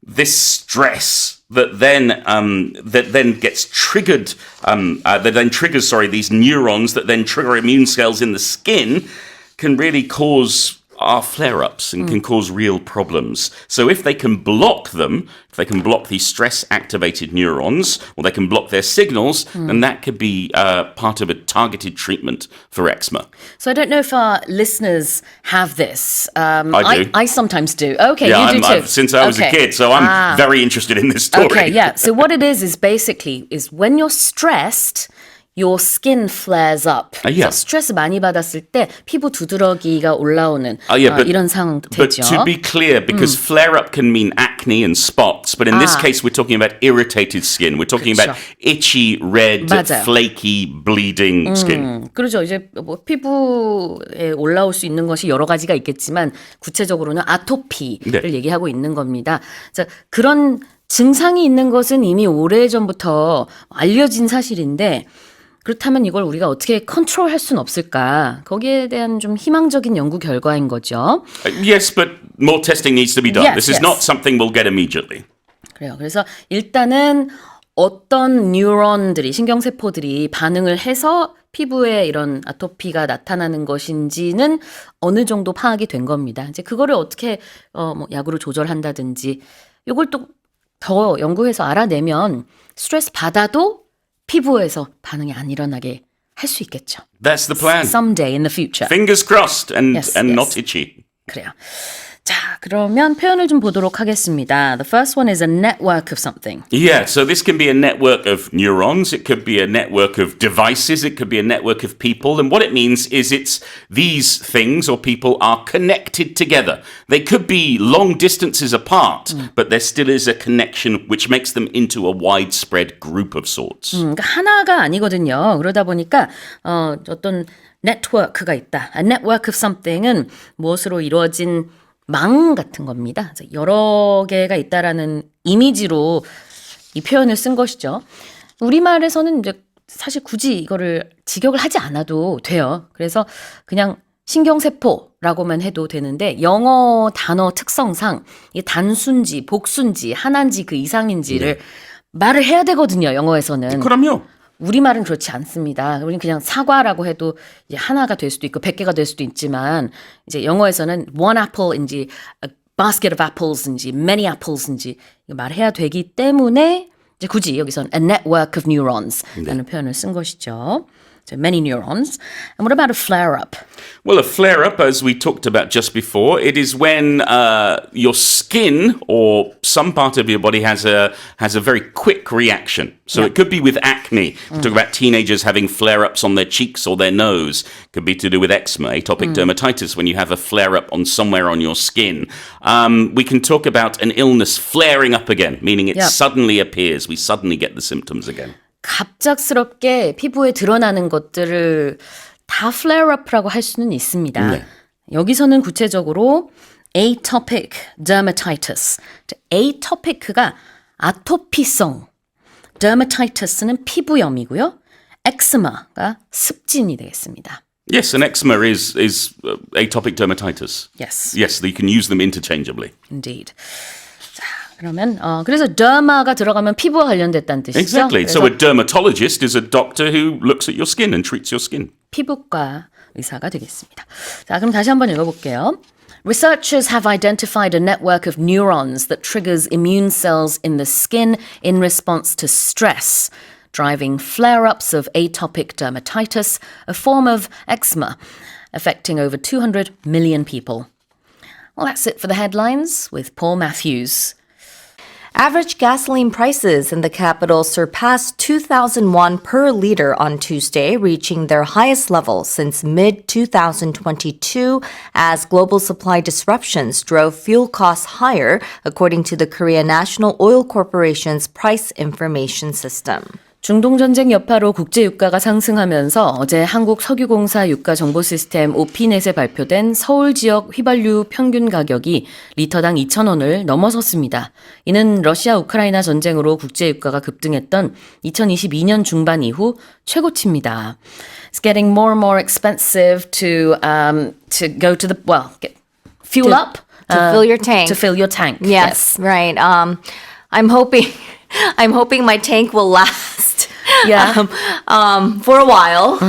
this stress that then gets triggered, that then triggers, these neurons that then trigger immune cells in the skin, can really cause are flare-ups and can cause real problems. So if they can block them, if they can block these stress-activated neurons, or they can block their signals, then that could be part of a targeted treatment for eczema. So I don't know if our listeners have this. I do. I sometimes do. Okay, Yeah, you do too. since I was a Okay. kid, so I'm very interested in this story. Okay, yeah. So what it is basically is when you're stressed, your skin flares up. Yeah. 그래서 스트레스 많이 받았을 때 피부 두드러기가 올라오는 이런 상황 But 되죠. to be clear, because flare-up can mean acne and spots, but in this case, we're talking about irritated skin. We're talking about itchy, red, 맞아요. flaky, bleeding skin. 그렇죠. 이제 뭐 피부에 올라올 수 있는 것이 여러 가지가 있겠지만 구체적으로는 아토피를 네. 얘기하고 있는 겁니다. 그래서 그런 증상이 있는 것은 이미 오래전부터 알려진 사실인데 그렇다면 이걸 우리가 어떻게 컨트롤할 수는 없을까? 거기에 대한 좀 희망적인 연구 결과인 거죠. Yes, but more testing needs to be done. Yes, This is yes. not something we'll get immediately. 그래요. 그래서 일단은 어떤 뉴런들이 신경세포들이 반응을 해서 피부에 이런 아토피가 나타나는 것인지는 어느 정도 파악이 된 겁니다. 이제 그거를 어떻게 뭐 약으로 조절한다든지 이걸 또 더 연구해서 알아내면 스트레스 받아도 피부에서 반응이 안 일어나게 할 수 있겠죠. That's the plan. Someday in the future. Fingers crossed and Yes, and yes. not itchy. 그래요. 자, 그러면 표현을 좀 보도록 하겠습니다. The first one is a network of something. Yeah, so this can be a network of neurons, it could be a network of devices, it could be a network of people, and what it means is it's these things or people are connected together. They could be long distances apart, but there still is a connection which makes them into a widespread group of sorts. 그러니까 하나가 아니거든요. 그러다 보니까 어떤 네트워크가 있다. A network of something은 무엇으로 이루어진 망 같은 겁니다. 그래서 여러 개가 있다라는 이미지로 이 표현을 쓴 것이죠. 우리말에서는 이제 사실 굳이 이거를 직역을 하지 않아도 돼요. 그래서 그냥 신경세포라고만 해도 되는데 영어 단어 특성상 이 단순지, 복순지, 하나인지 그 이상인지를 말을 해야 되거든요. 영어에서는. 그럼요. 우리말은 그렇지 않습니다. 우리는 그냥 사과라고 해도 이제 하나가 될 수도 있고 100개가 될 수도 있지만 이제 영어에서는 one apple인지 a basket of apples인지 many apples인지 말해야 되기 때문에 이제 굳이 여기서는 a network of neurons라는 표현을 쓴 것이죠. So many neurons. And what about a flare-up? Well, a flare-up, as we talked about just before, it is when your skin or some part of your body has a very quick reaction. So it could be with acne. We talk about teenagers having flare-ups on their cheeks or their nose. Could be to do with eczema, atopic dermatitis, when you have a flare-up on somewhere on your skin. We can talk about an illness flaring up again, meaning it suddenly appears. We suddenly get the symptoms again. 갑작스럽게 피부에 드러나는 것들을 다 flare-up라고 할 수는 있습니다. 네. 여기서는 구체적으로 atopic dermatitis. atopic가 아토피성, dermatitis는 피부염이고요. eczema가 습진이 되겠습니다. Yes, and eczema is atopic dermatitis. Yes, Yes, you can use them interchangeably. indeed. 자, 그러면 그래서 derma가 들어가면 피부와 관련됐다는 뜻이죠. Exactly. So 그래서 a dermatologist is a doctor who looks at your skin and treats your skin. 피부과 의사가 되겠습니다. 자, 그럼 다시 한번 읽어볼게요. Researchers have identified a network of neurons that triggers immune cells in the skin in response to stress, driving flare-ups of atopic dermatitis, a form of eczema, affecting over 200 million people. Well, that's it for the headlines with Paul Matthews. Average gasoline prices in the capital surpassed 2,001 per liter on Tuesday, reaching their highest level since mid-2022 as global supply disruptions drove fuel costs higher, according to the Korea National Oil Corporation's price information system. 중동전쟁 여파로 국제 유가가 상승하면서 어제 한국석유공사 유가정보 시스템 오피넷에 발표된 서울 지역 휘발유 평균 가격이 리터당 2,000원을 넘어섰습니다. 이는 러시아 우크라이나 전쟁으로 국제 유가가 급등했던 2022년 중반 이후 최고치입니다. It's getting more and more expensive to go to the fuel up To fill your tank. To fill your tank. Yes, right. I'm hoping my tank will last. Yeah. For a while.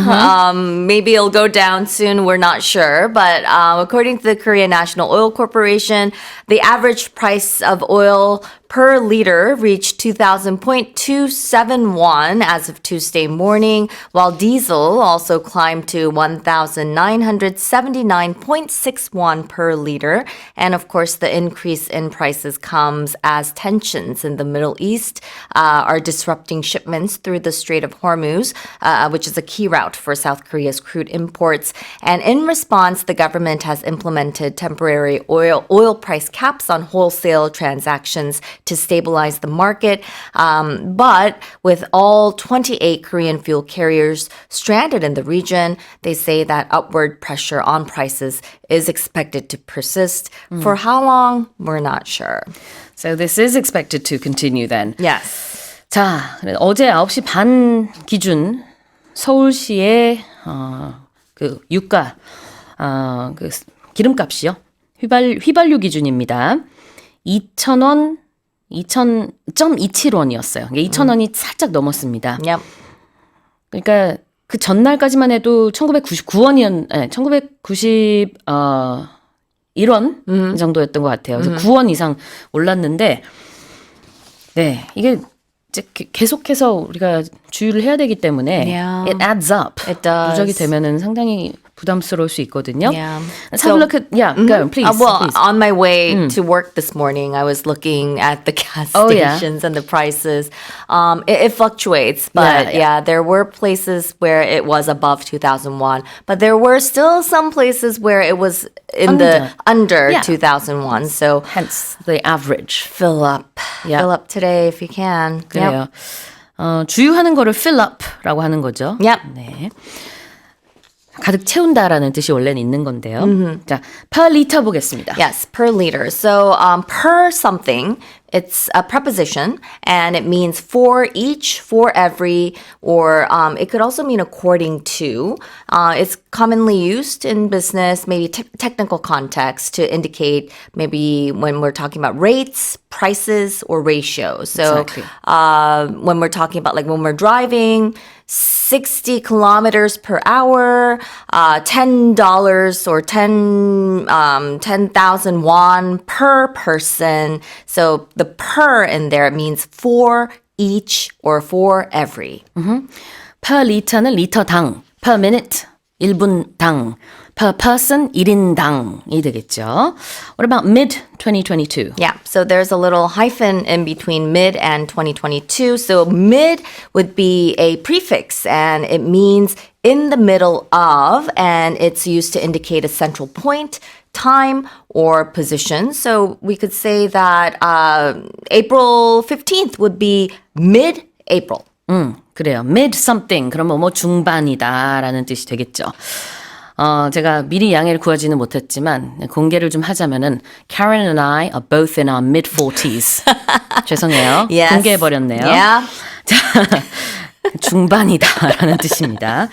Maybe it'll go down soon. We're not sure. But according to the Korea National Oil Corporation, the average price of oil per liter reached 2,000.271 as of Tuesday morning, while diesel also climbed to 1,979.61 per liter. And of course, the increase in prices comes as tensions in the Middle East are disrupting shipments through the Strait of Hormuz, which is a key route for South Korea's crude imports. And in response, the government has implemented temporary oil price caps on wholesale transactions to stabilize the market. But with all 28 Korean fuel carriers stranded in the region, they say that upward pressure on prices is expected to persist. For how long, we're not sure. So this is expected to continue then. Yes. 자, 어제 9시 반 기준 서울시의 그 유가 그 기름값이요. 휘발유 기준입니다. 2,000원 2,000.27원이었어요. 2,000원이 살짝 넘었습니다. Yep. 그러니까 그 전날까지만 해도 1991원 정도였던 것 같아요. 그래서 9원 이상 올랐는데, 네, 이게 이제 계속해서 우리가 주의를 해야 되기 때문에 Yeah. it adds up. It does. 누적이 되면은 상당히 부담스러울 수 있거든요. Yeah. Let's have a look at, go, please. Well, please. on my way to work this morning, I was looking at the gas Oh, yeah. stations and the prices. It fluctuates, but Yeah. there were places where it was above 2001, but there were still some places where it was under Yeah. 2001. So Hence the average. fill up today if you can. 그래요. 주유하는 거를 fill up라고 하는 거죠. Yep. 네. 가득 채운다라는 뜻이 원래는 있는 건데요. 자, per liter 보겠습니다. Yes, per liter. So per something, it's a preposition, and it means for each, for every, or it could also mean according to. It's commonly used in business, maybe technical context, to indicate maybe when we're talking about rates, prices, or ratios. So Exactly. when we're talking about like when we're driving 60 kilometers per hour, $10 or 10,000 won per person. So the per in there means for each or for every. per liter는 리터당, per minute 1분당, per person 1인당이 되겠죠. What about mid-2022? Yeah, so there's a little hyphen in between mid and 2022. So mid would be a prefix and it means in the middle of, and it's used to indicate a central point, time, or position. So we could say that April 15th would be mid-April. 그래요. mid something. 그러면 뭐 중반이다라는 뜻이 되겠죠. 제가 미리 양해를 구하지는 못했지만 공개를 좀 하자면은 Karen and I are both in our mid-40s. 죄송해요. Yes. 공개해버렸네요. Yeah. 자, 중반이다라는 뜻입니다.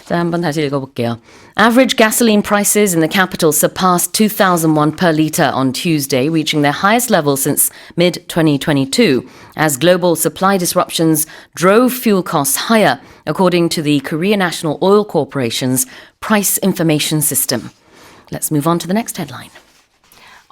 자, 한번 다시 읽어볼게요. Average gasoline prices in the capital surpassed 2,000 won per litre on Tuesday, reaching their highest level since mid-2022, as global supply disruptions drove fuel costs higher, according to the Korea National Oil Corporation's Price Information System. Let's move on to the next headline.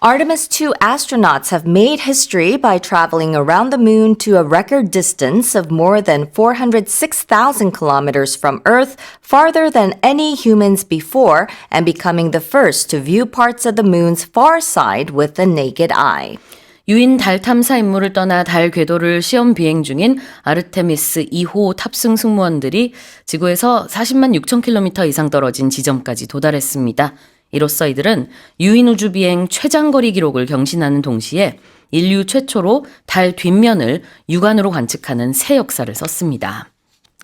Artemis 2 astronauts have made history by traveling around the moon to a record distance of more than 406,000 kilometers from Earth, farther than any humans before, and becoming the first to view parts of the moon's far side with the naked eye. 유인 달 탐사 임무를 떠나 달 궤도를 시험 비행 중인 아르테미스 2호 탑승 승무원들이 지구에서 40만 6천 킬로미터 이상 떨어진 지점까지 도달했습니다. 이로써 이들은 유인 우주 비행 최장거리 기록을 경신하는 동시에 인류 최초로 달 뒷면을 육안으로 관측하는 새 역사를 썼습니다.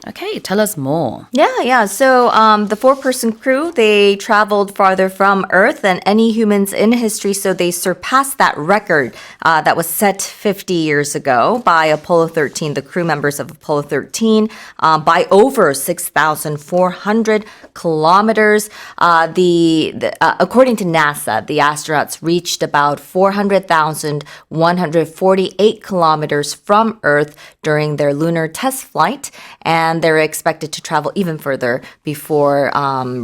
Okay, tell us more. Yeah. So the four-person crew, they traveled farther from Earth than any humans in history, so they surpassed that record that was set 50 years ago by Apollo 13, the crew members of Apollo 13, by over 6,400 kilometers. According to NASA, the astronauts reached about 400,148 kilometers from Earth during their lunar test flight, and they're expected to travel even further before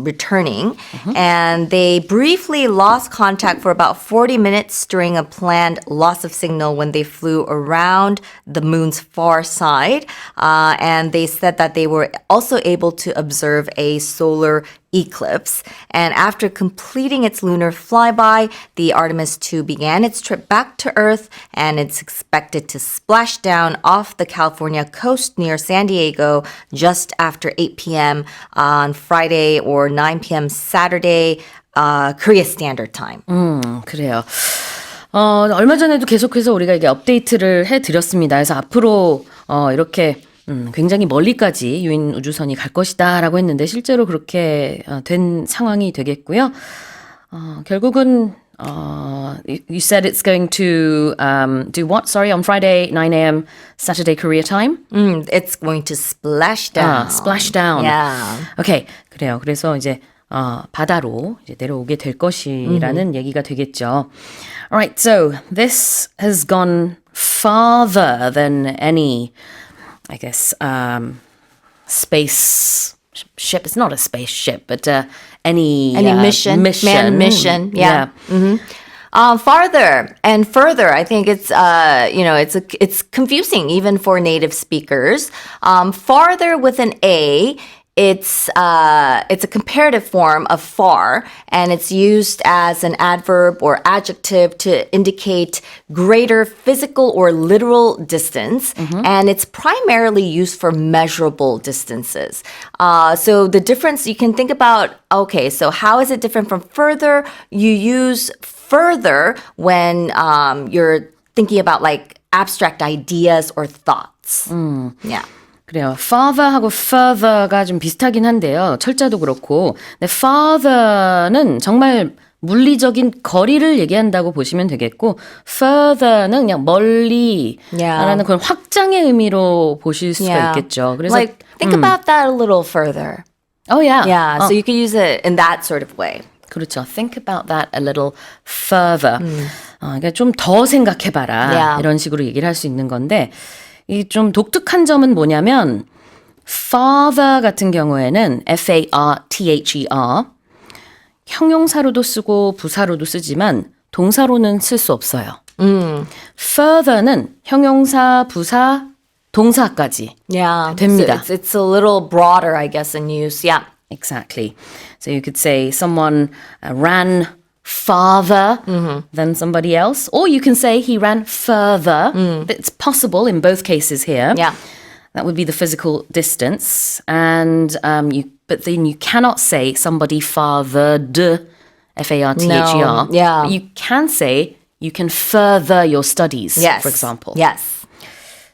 returning. And they briefly lost contact for about 40 minutes during a planned loss of signal when they flew around the moon's far side. And they said that they were also able to observe a solar eclipse. And after completing its lunar flyby, the Artemis 2 began its trip back to Earth, and it's expected to splash down off the California coast near San Diego just after 8 p.m. on Friday or 9 p.m. Saturday, Korea Standard Time. 그래요. 얼마 전에도 계속해서 우리가 이게 업데이트를 해드렸습니다. 그래서 앞으로 이렇게 굉장히 멀리까지 유인 우주선이 갈 것이다 라고 했는데 실제로 그렇게 된 상황이 되겠고요. 결국은 you said it's going to do what? Sorry, on Friday 9 a.m. Saturday Korea time? It's going to splash down. Splash down. Yeah. Okay, 그래요. 그래서 이제 바다로 이제 내려오게 될 것이라는 얘기가 되겠죠. Alright, so this has gone farther than any I guess, space ship. It's not a spaceship, but any mission, manned mission. Yeah. Farther and further, I think it's it's confusing even for native speakers. Farther with an A. It's a comparative form of far, and it's used as an adverb or adjective to indicate greater physical or literal distance, and it's primarily used for measurable distances. So the difference you can think about, okay, so how is it different from further? You use further when you're thinking about like abstract ideas or thoughts. Yeah. 그래요. Father하고 further가 좀 비슷하긴 한데요. 철자도 그렇고. 근데 father는 정말 물리적인 거리를 얘기한다고 보시면 되겠고 further는 그냥 멀리 라는 그런 확장의 의미로 보실 수가 있겠죠. 그래서 like think about that a little further. Oh yeah. Yeah, so you can use it in that sort of way. 그렇죠. Think about that a little further. 그러니까 좀 더 생각해봐라. Yeah. 이런 식으로 얘기를 할 수 있는 건데 이 좀 독특한 점은 뭐냐면 father 같은 경우에는 F-A-R-T-H-E-R 형용사로도 쓰고 부사로도 쓰지만 동사로는 쓸 수 없어요. further는 형용사, 부사, 동사까지 됩니다. So it's a little broader, I guess, in use. Yeah. Exactly. So you could say someone ran farther than somebody else, or you can say he ran further. It's possible in both cases here. Yeah. That would be the physical distance, and but then you cannot say somebody fathered, F-A-R-T-H-E-R. No, yeah. But you can say you can further your studies, for example. Yes.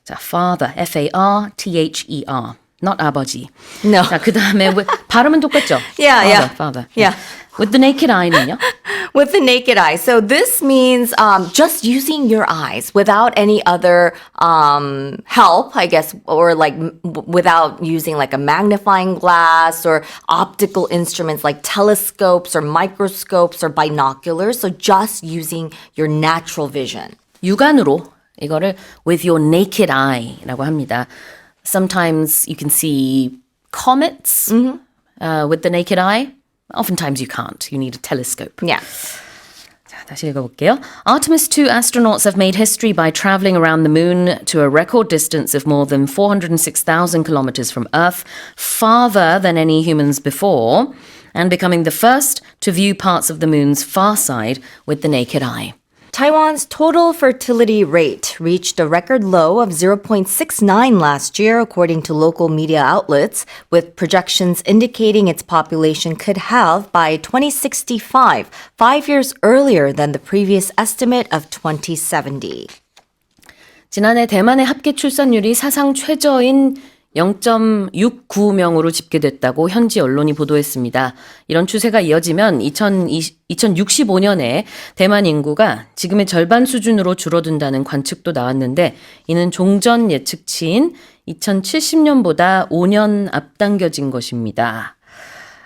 자, father, F-A-R-T-H-E-R. Not 아버지. No. 자, 그 다음에 발음은 똑같죠? Yeah, father, yeah. Father. Yeah. With the naked eye는요? With the naked eye. So this means just using your eyes without any other help, I guess, or like without using like a magnifying glass or optical instruments like telescopes or microscopes or binoculars. So just using your natural vision. 육안으로 이거를 with your naked eye라고 합니다. Sometimes you can see comets with the naked eye. Oftentimes you can't. You need a telescope. Yeah. 자, 다시 읽어볼게요. Artemis 2 astronauts have made history by traveling around the moon to a record distance of more than 406,000 kilometers from Earth, farther than any humans before, and becoming the first to view parts of the moon's far side with the naked eye. Taiwan's total fertility rate reached a record low of 0.69 last year, according to local media outlets, with projections indicating its population could halve by 2065, 5 years earlier than the previous estimate of 2070. 지난해 대만의 합계 출산율이 사상 최저인 0.69명으로 집계됐다고 현지 언론이 보도했습니다. 이런 추세가 이어지면 2065년에 대만 인구가 지금의 절반 수준으로 줄어든다는 관측도 나왔는데 이는 종전 예측치인 2070년보다 5년 앞당겨진 것입니다.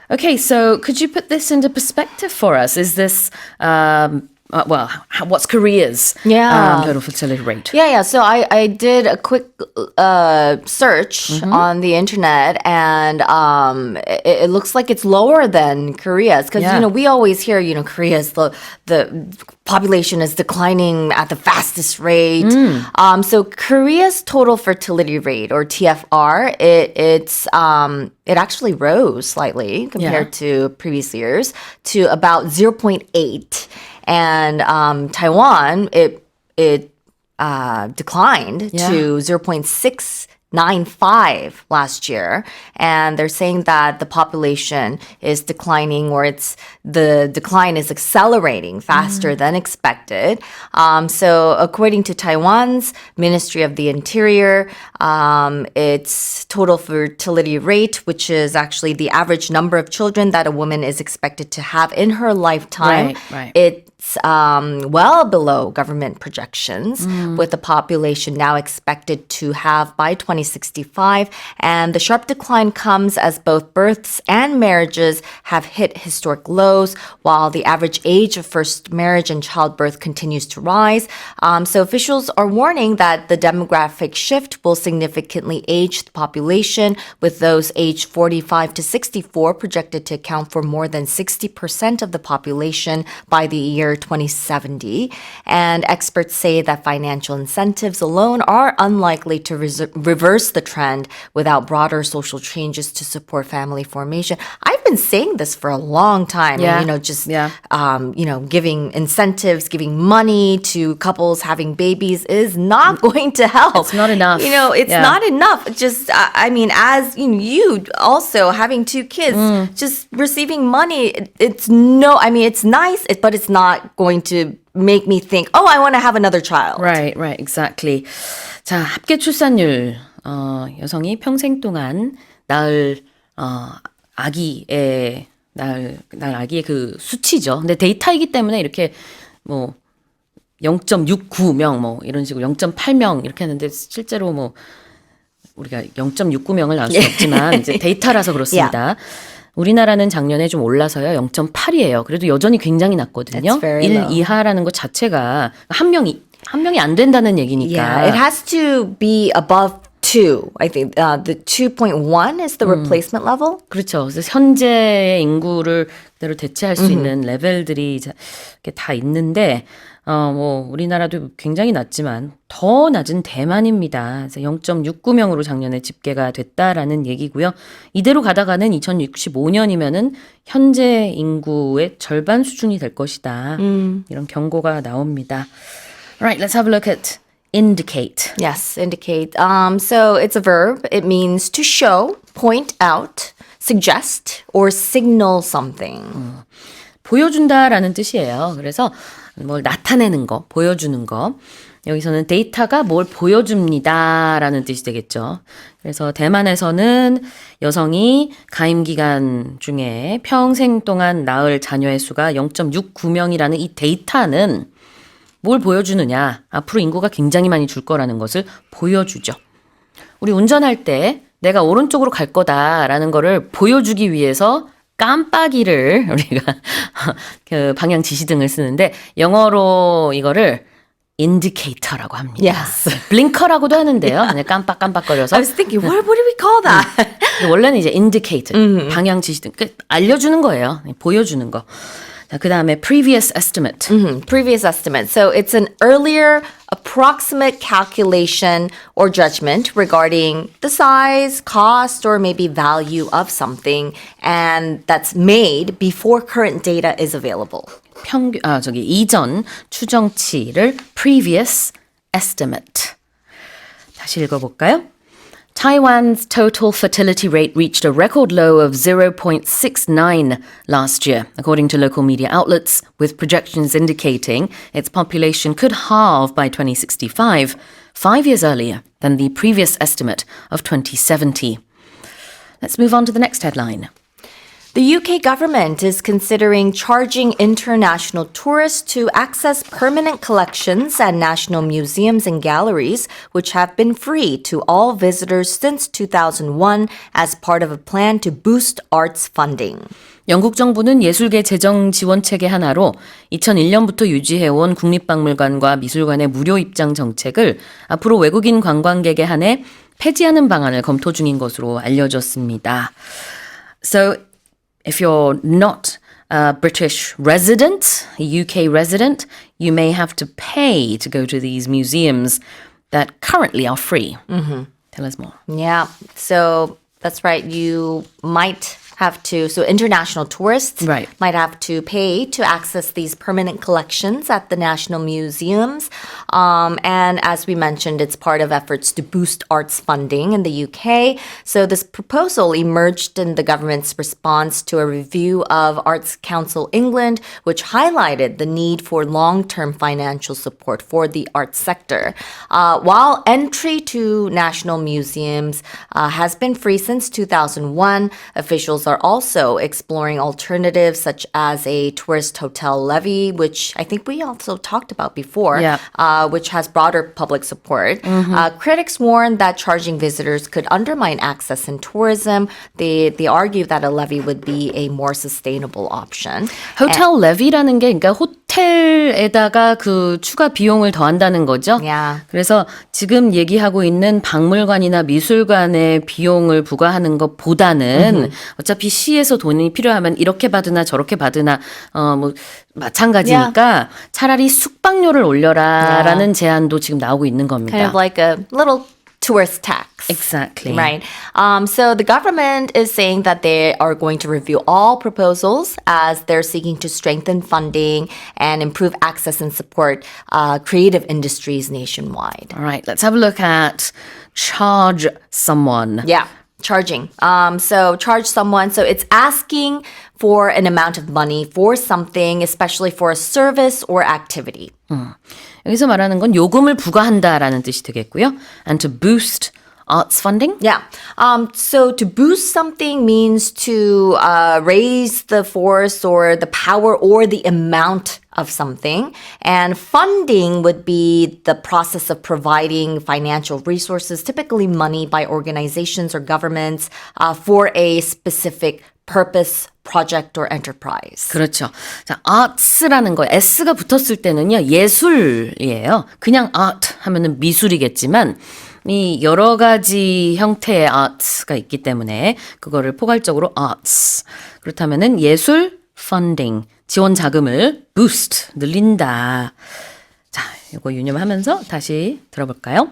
Okay, so could you put this into perspective for us? Is this what's Korea's total fertility rate? Yeah. So I did a quick search on the internet, and it looks like it's lower than Korea's because we always hear Korea's the population is declining at the fastest rate. So Korea's total fertility rate, or TFR, it actually rose slightly compared to previous years to about 0.8. And Taiwan, it declined to 0.695 last year, and they're saying that the population is declining, or the decline is accelerating faster than expected. So according to Taiwan's Ministry of the Interior, its total fertility rate, which is actually the average number of children that a woman is expected to have in her lifetime, it's well below government projections, with the population now expected to have by 2065. And the sharp decline comes as both births and marriages have hit historic lows, while the average age of first marriage and childbirth continues to rise. So officials are warning that the demographic shift will significantly age the population, with those aged 45 to 64 projected to account for more than 60% of the population by the year 2070. And experts say that financial incentives alone are unlikely to reverse the trend without broader social changes to support family formation. I've been saying this for a long time. Giving incentives, giving money to couples having babies is not going to help. It's not enough. It's not enough. Just, as you also having two kids, just receiving money, it's nice, but it's not going to make me think, I want to have another child. Right, exactly. 자, 합계 출산율, 여성이 평생 동안 낳을 아기의 그 수치죠. 근데 데이터이기 때문에 이렇게 0.69명 이런 식으로 0.8명 이렇게 하는데 실제로 우리가 0.69명을 낳을 수 없지만 이제 데이터라서 그렇습니다. 우리나라는 작년에 좀 올라서요. 0.8이에요. 그래도 여전히 굉장히 낮거든요. 1 이하라는 것 자체가 한 명이 안 된다는 얘기니까. Yeah, it has to be above 2. I think the 2.1 is the replacement level. 그렇죠. 그래서 현재의 인구를 그대로 대체할 수 있는 레벨들이 이렇게 다 있는데 우리나라도 굉장히 낮지만 더 낮은 대만입니다. 그래서 0.69명으로 작년에 집계가 됐다라는 얘기고요. 이대로 가다가는 2065년이면은 현재 인구의 절반 수준이 될 것이다. 이런 경고가 나옵니다. Alright, let's have a look at indicate. Yes, indicate. So it's a verb. It means to show, point out, suggest, or signal something. 보여준다라는 뜻이에요. 그래서 뭘 나타내는 거, 보여주는 거. 여기서는 데이터가 뭘 보여줍니다라는 뜻이 되겠죠. 그래서 대만에서는 여성이 가임 기간 중에 평생 동안 낳을 자녀의 수가 0.69명이라는 이 데이터는 뭘 보여주느냐? 앞으로 인구가 굉장히 많이 줄 거라는 것을 보여주죠. 우리 운전할 때 내가 오른쪽으로 갈 거다라는 거를 보여주기 위해서 깜빡이를 우리가 그 방향 지시등을 쓰는데 영어로 이거를 indicator라고 합니다. Yes. 블링커라고도 하는데요. 그냥 깜빡깜빡거려서. I was thinking, what do we call that? 원래는 이제 indicator, 방향 지시등, 알려주는 거예요. 보여주는 거. 자, 그 다음에 previous estimate. Previous estimate. So it's an earlier approximate calculation or judgment regarding the size, cost, or maybe value of something, and that's made before current data is available. 이전 추정치를 previous estimate. 다시 읽어볼까요? Taiwan's total fertility rate reached a record low of 0.69 last year, according to local media outlets, with projections indicating its population could halve by 2065, 5 years earlier than the previous estimate of 2070. Let's move on to the next headline. The UK government is considering charging international tourists to access permanent collections at national museums and galleries, which have been free to all visitors since 2001 as part of a plan to boost arts funding. 영국 정부는 예술계 재정 지원 체계 하나로 2001년부터 유지해온 국립박물관과 미술관의 무료 입장 정책을 앞으로 외국인 관광객에 한해 폐지하는 방안을 검토 중인 것으로 알려졌습니다. So, if you're not a British resident, a UK resident, you may have to pay to go to these museums that currently are free. Tell us more. Yeah, so that's right. You might have to, so international tourists Right. might have to pay to access these permanent collections at the national museums. And as we mentioned, it's part of efforts to boost arts funding in the UK. So this proposal emerged in the government's response to a review of Arts Council England, which highlighted the need for long-term financial support for the arts sector. While entry to national museums has been free since 2001, officials are also exploring alternatives such as a tourist hotel levy, which I think we also talked about before, Yeah. which has broader public support. Critics warn that charging visitors could undermine access in tourism. They argue that a levy would be a more sustainable option. 호텔 레비라는 게 그러니까 호텔에다가 그 추가 비용을 더한다는 거죠. Yeah. 그래서 지금 얘기하고 있는 박물관이나 미술관의 비용을 부과하는 것보다는 어차피 시에서 돈이 필요하면 이렇게 받으나 저렇게 받으나 뭐 마찬가지니까 차라리 숙박료를 올려라라는 제안도 지금 나오고 있는 겁니다. Kind of like a little tourist tax. Exactly. Right. So the government is saying that they are going to review all proposals as they're seeking to strengthen funding and improve access and support creative industries nationwide. All right, let's have a look at charge someone. Yeah, charging. So charge someone. So it's asking for an amount of money for something, especially for a service or activity. 여기서 말하는 건 요금을 부과한다라는 뜻이 되겠고요. And to boost arts funding. Yeah. So to boost something means to raise the force or the power or the amount of something. And funding would be the process of providing financial resources, typically money by organizations or governments for a specific purpose, project, or enterprise. 그렇죠. 자, arts라는 거 S가 붙었을 때는요. 예술이에요. 그냥 art 하면은 미술이겠지만 이 여러 가지 형태의 arts가 있기 때문에 그거를 포괄적으로 arts. 그렇다면은 예술 funding, 지원 자금을 boost, 늘린다. 자, 이거 유념하면서 다시 들어볼까요?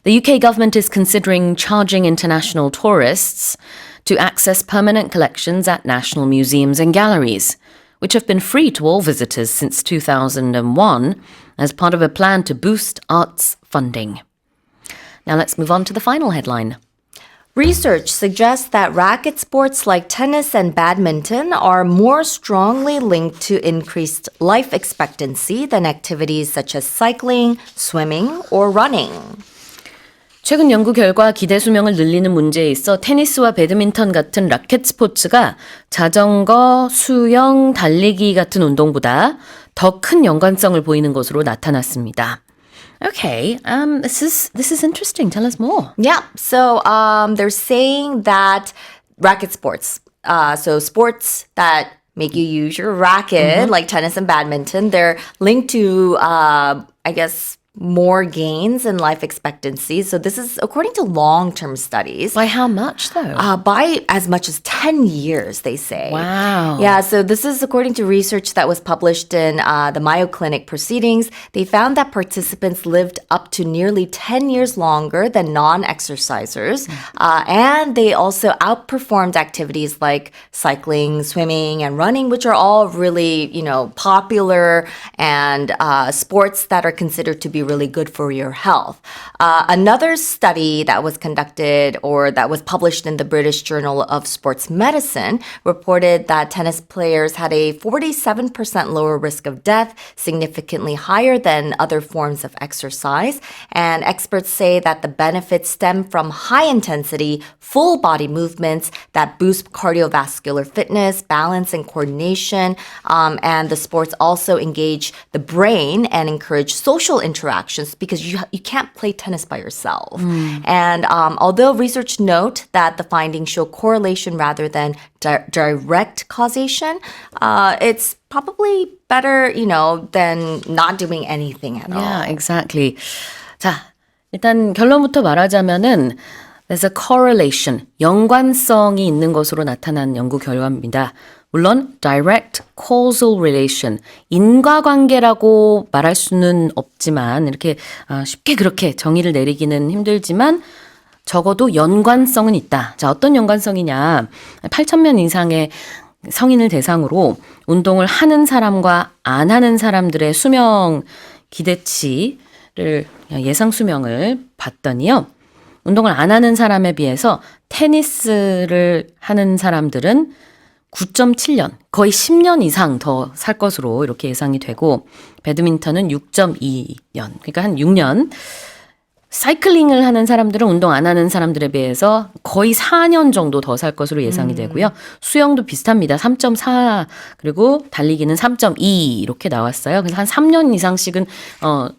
The UK government is considering charging international tourists to access permanent collections at national museums and galleries, which have been free to all visitors since 2001 as part of a plan to boost arts funding. Now let's move on to the final headline. Research suggests that racket sports like tennis and badminton are more strongly linked to increased life expectancy than activities such as cycling, swimming, or running. 최근 연구 결과 기대 수명을 늘리는 문제에 있어 테니스와 배드민턴 같은 라켓 스포츠가 자전거, 수영, 달리기 같은 운동보다 더 큰 연관성을 보이는 것으로 나타났습니다. Okay, this is interesting. Tell us more. Yeah, so they're saying that racket sports, so sports that make you use your racket, like tennis and badminton, they're linked to, I guess, more gains in life expectancy. So this is according to long-term studies. By how much though? By as much as 10 years, they say. Wow. Yeah, so this is according to research that was published in the Mayo Clinic Proceedings. They found that participants lived up to nearly 10 years longer than non-exercisers. And they also outperformed activities like cycling, swimming, and running, which are all really, popular and sports that are considered to be really good for your health. Another study that was conducted or that was published in the British Journal of Sports Medicine reported that tennis players had a 47% lower risk of death, significantly higher than other forms of exercise. And experts say that the benefits stem from high-intensity, full-body movements that boost cardiovascular fitness, balance, and coordination. And the sports also engage the brain and encourage social interactions because you can't play tennis by yourself. And although research note that the findings show correlation rather than direct causation, it's probably better, than not doing anything at all. Yeah, exactly. 자, 일단 결론부터 말하자면은 there's a correlation, 연관성이 있는 것으로 나타난 연구 결과입니다. 물론 direct causal relation, 인과관계라고 말할 수는 없지만 이렇게 쉽게 그렇게 정의를 내리기는 힘들지만 적어도 연관성은 있다. 자, 어떤 연관성이냐. 8,000명 이상의 성인을 대상으로 운동을 하는 사람과 안 하는 사람들의 수명 기대치를 예상 수명을 봤더니요. 운동을 안 하는 사람에 비해서 테니스를 하는 사람들은 9.7년, 거의 10년 이상 더 살 것으로 이렇게 예상이 되고 배드민턴은 6.2년, 그러니까 한 6년. 사이클링을 하는 사람들은 운동 안 하는 사람들에 비해서 거의 4년 정도 더 살 것으로 예상이 되고요. 수영도 비슷합니다. 3.4 그리고 달리기는 3.2 이렇게 나왔어요. 그래서 한 3년 이상씩은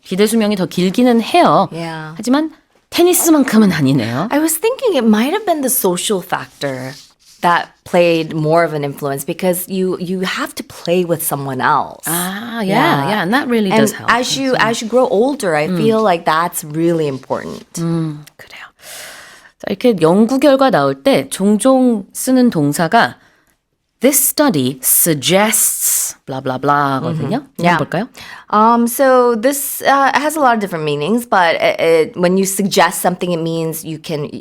기대 수명이 더 길기는 해요. Yeah. 하지만 테니스만큼은 아니네요. I was thinking it might have been the social factor that played more of an influence because you have to play with someone else. Yeah, and that really And does help. as you grow older, I feel like that's really important. 그래요. 자, 이렇게 연구 결과 나올 때 종종 쓰는 동사가 This study suggests blah blah blah거든요. Yeah. 한번 볼까요? So this has a lot of different meanings, but when you suggest something, it means you can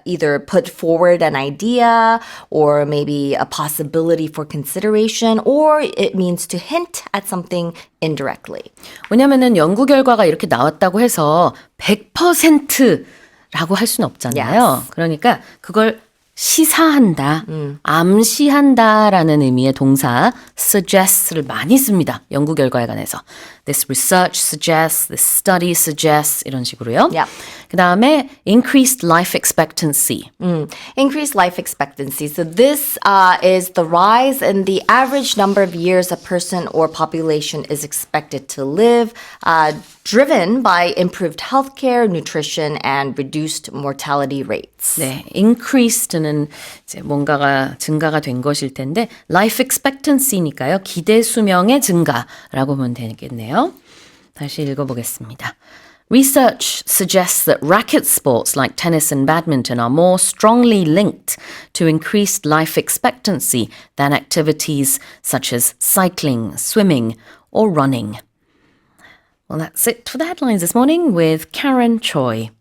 either put forward an idea or maybe a possibility for consideration, or it means to hint at something indirectly. 왜냐면은 연구 결과가 이렇게 나왔다고 해서 100%라고 할 수는 없잖아요. Yes. 그러니까 그걸 시사한다, 암시한다라는 의미의 동사 suggest를 많이 씁니다. 연구 결과에 관해서. This research suggests, this study suggests 이런 식으로요. Yeah. 그 다음에 increased life expectancy. Increased life expectancy. So this is the rise in the average number of years a person or population is expected to live, driven by improved healthcare, nutrition, and reduced mortality rates. 네, increased는 이제 뭔가가 증가가 된 것일 텐데 life expectancy니까요. 기대 수명의 증가라고 보면 되겠네요. 다시 읽어보겠습니다. Research suggests that racket sports like tennis and badminton are more strongly linked to increased life expectancy than activities such as cycling, swimming, or running. Well, that's it for the headlines this morning with Karen Choi.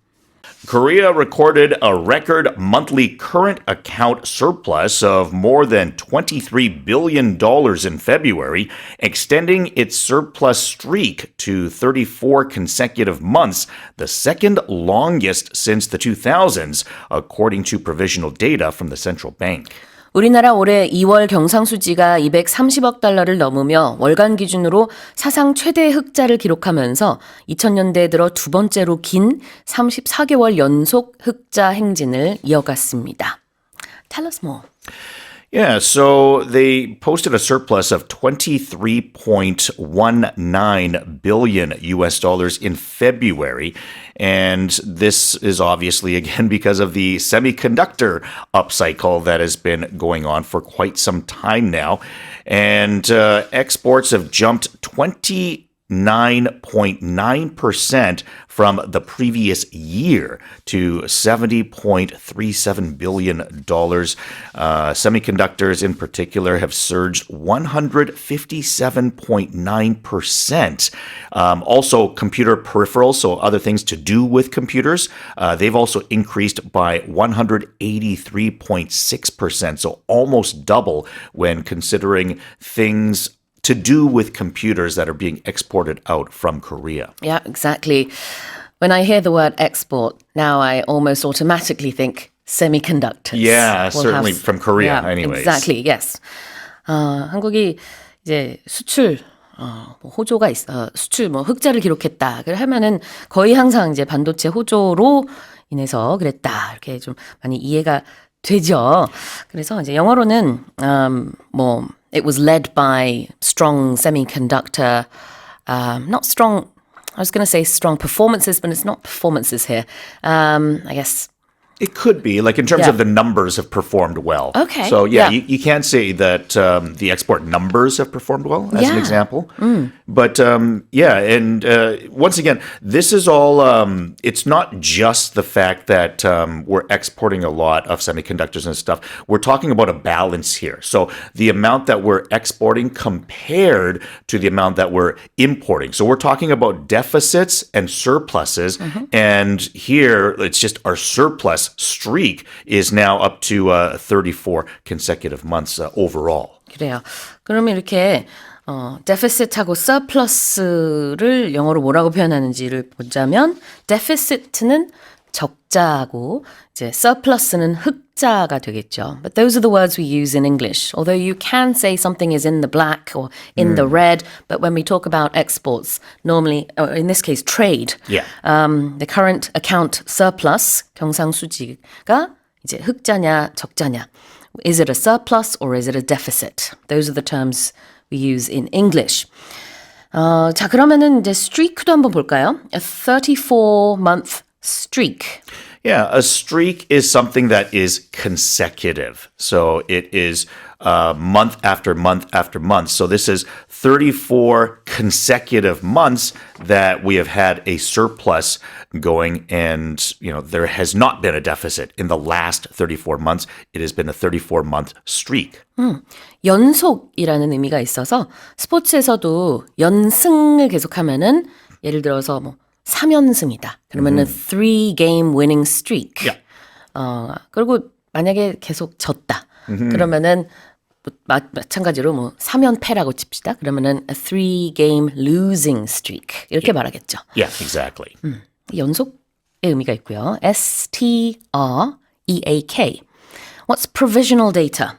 Korea recorded a record monthly current account surplus of more than $23 billion in February, extending its surplus streak to 34 consecutive months, the second longest since the 2000s, according to provisional data from the central bank. 우리나라 올해 2월 경상수지가 230억 달러를 넘으며 월간 기준으로 사상 최대 흑자를 기록하면서 2000년대에 들어 두 번째로 긴 34개월 연속 흑자 행진을 이어갔습니다. Tell us more. Yeah, so they posted a surplus of 23.19 billion US dollars in February. And this is obviously, again, because of the semiconductor upcycle that has been going on for quite some time now. And exports have jumped 29.9% from the previous year to $70.37 billion. Semiconductors in particular have surged 157.9%. Also, computer peripherals, so other things to do with computers, they've also increased by 183.6%, so almost double when considering things to do with computers that are being exported out from Korea. Yeah, exactly. When I hear the word export, now I almost automatically think semiconductors. Yeah, We'll certainly have- from Korea yeah, anyways. Exactly, yes. 한국이 이제 수출 뭐 호조가 수출 뭐 흑자를 기록했다. 그래 하면은 거의 항상 이제 반도체 호조로 인해서 그랬다. 이렇게 좀 많이 이해가 되죠. 그래서 이제 영어로는 뭐 it was led by strong semiconductor, not strong. I was going to say strong performances, but it's not performances here. I guess. It could be, like in terms Yeah. of the numbers have performed well. Okay, So yeah, yeah. you can't say that the export numbers have performed well, as an Yeah. example. But yeah, and once again, this is all, it's not just the fact that we're exporting a lot of semiconductors and stuff. We're talking about a balance here. So the amount that we're exporting compared to the amount that we're importing. So we're talking about deficits and surpluses. And here, it's just our surplus streak is now up to 34 consecutive months overall. 그래요. 그러면 이렇게 deficit하고 surplus를 영어로 뭐라고 표현하는지를 보자면 deficit는 적자고 이제 surplus는 흑자가 되겠죠. But those are the words we use in English. Although you can say something is in the black or in the red, but when we talk about exports, normally, or in this case, trade, Yeah. the current account surplus 경상수지가 이제 흑자냐 적자냐. Is it a surplus or is it a deficit? Those are the terms we use in English. 자, 그러면은 이제 streak도 한번 볼까요? A 34-month streak. Yeah, a streak is something that is consecutive. So it is month after month after month. So this is 34 consecutive months that we have had a surplus going, and there has not been a deficit in the last 34 months. It has been a 34-month streak. 연속이라는 의미가 있어서 스포츠에서도 연승을 계속하면은 예를 들어서 뭐 3연승이다. 그러면은 3-game winning streak. Yeah. 그리고 만약에 계속 졌다. 그러면은 마찬가지로 뭐 3연패라고 칩시다. 그러면은 a 3-game losing streak. 이렇게 말하겠죠. Yeah, exactly. 연속의 의미가 있고요. STREAK. What's provisional data?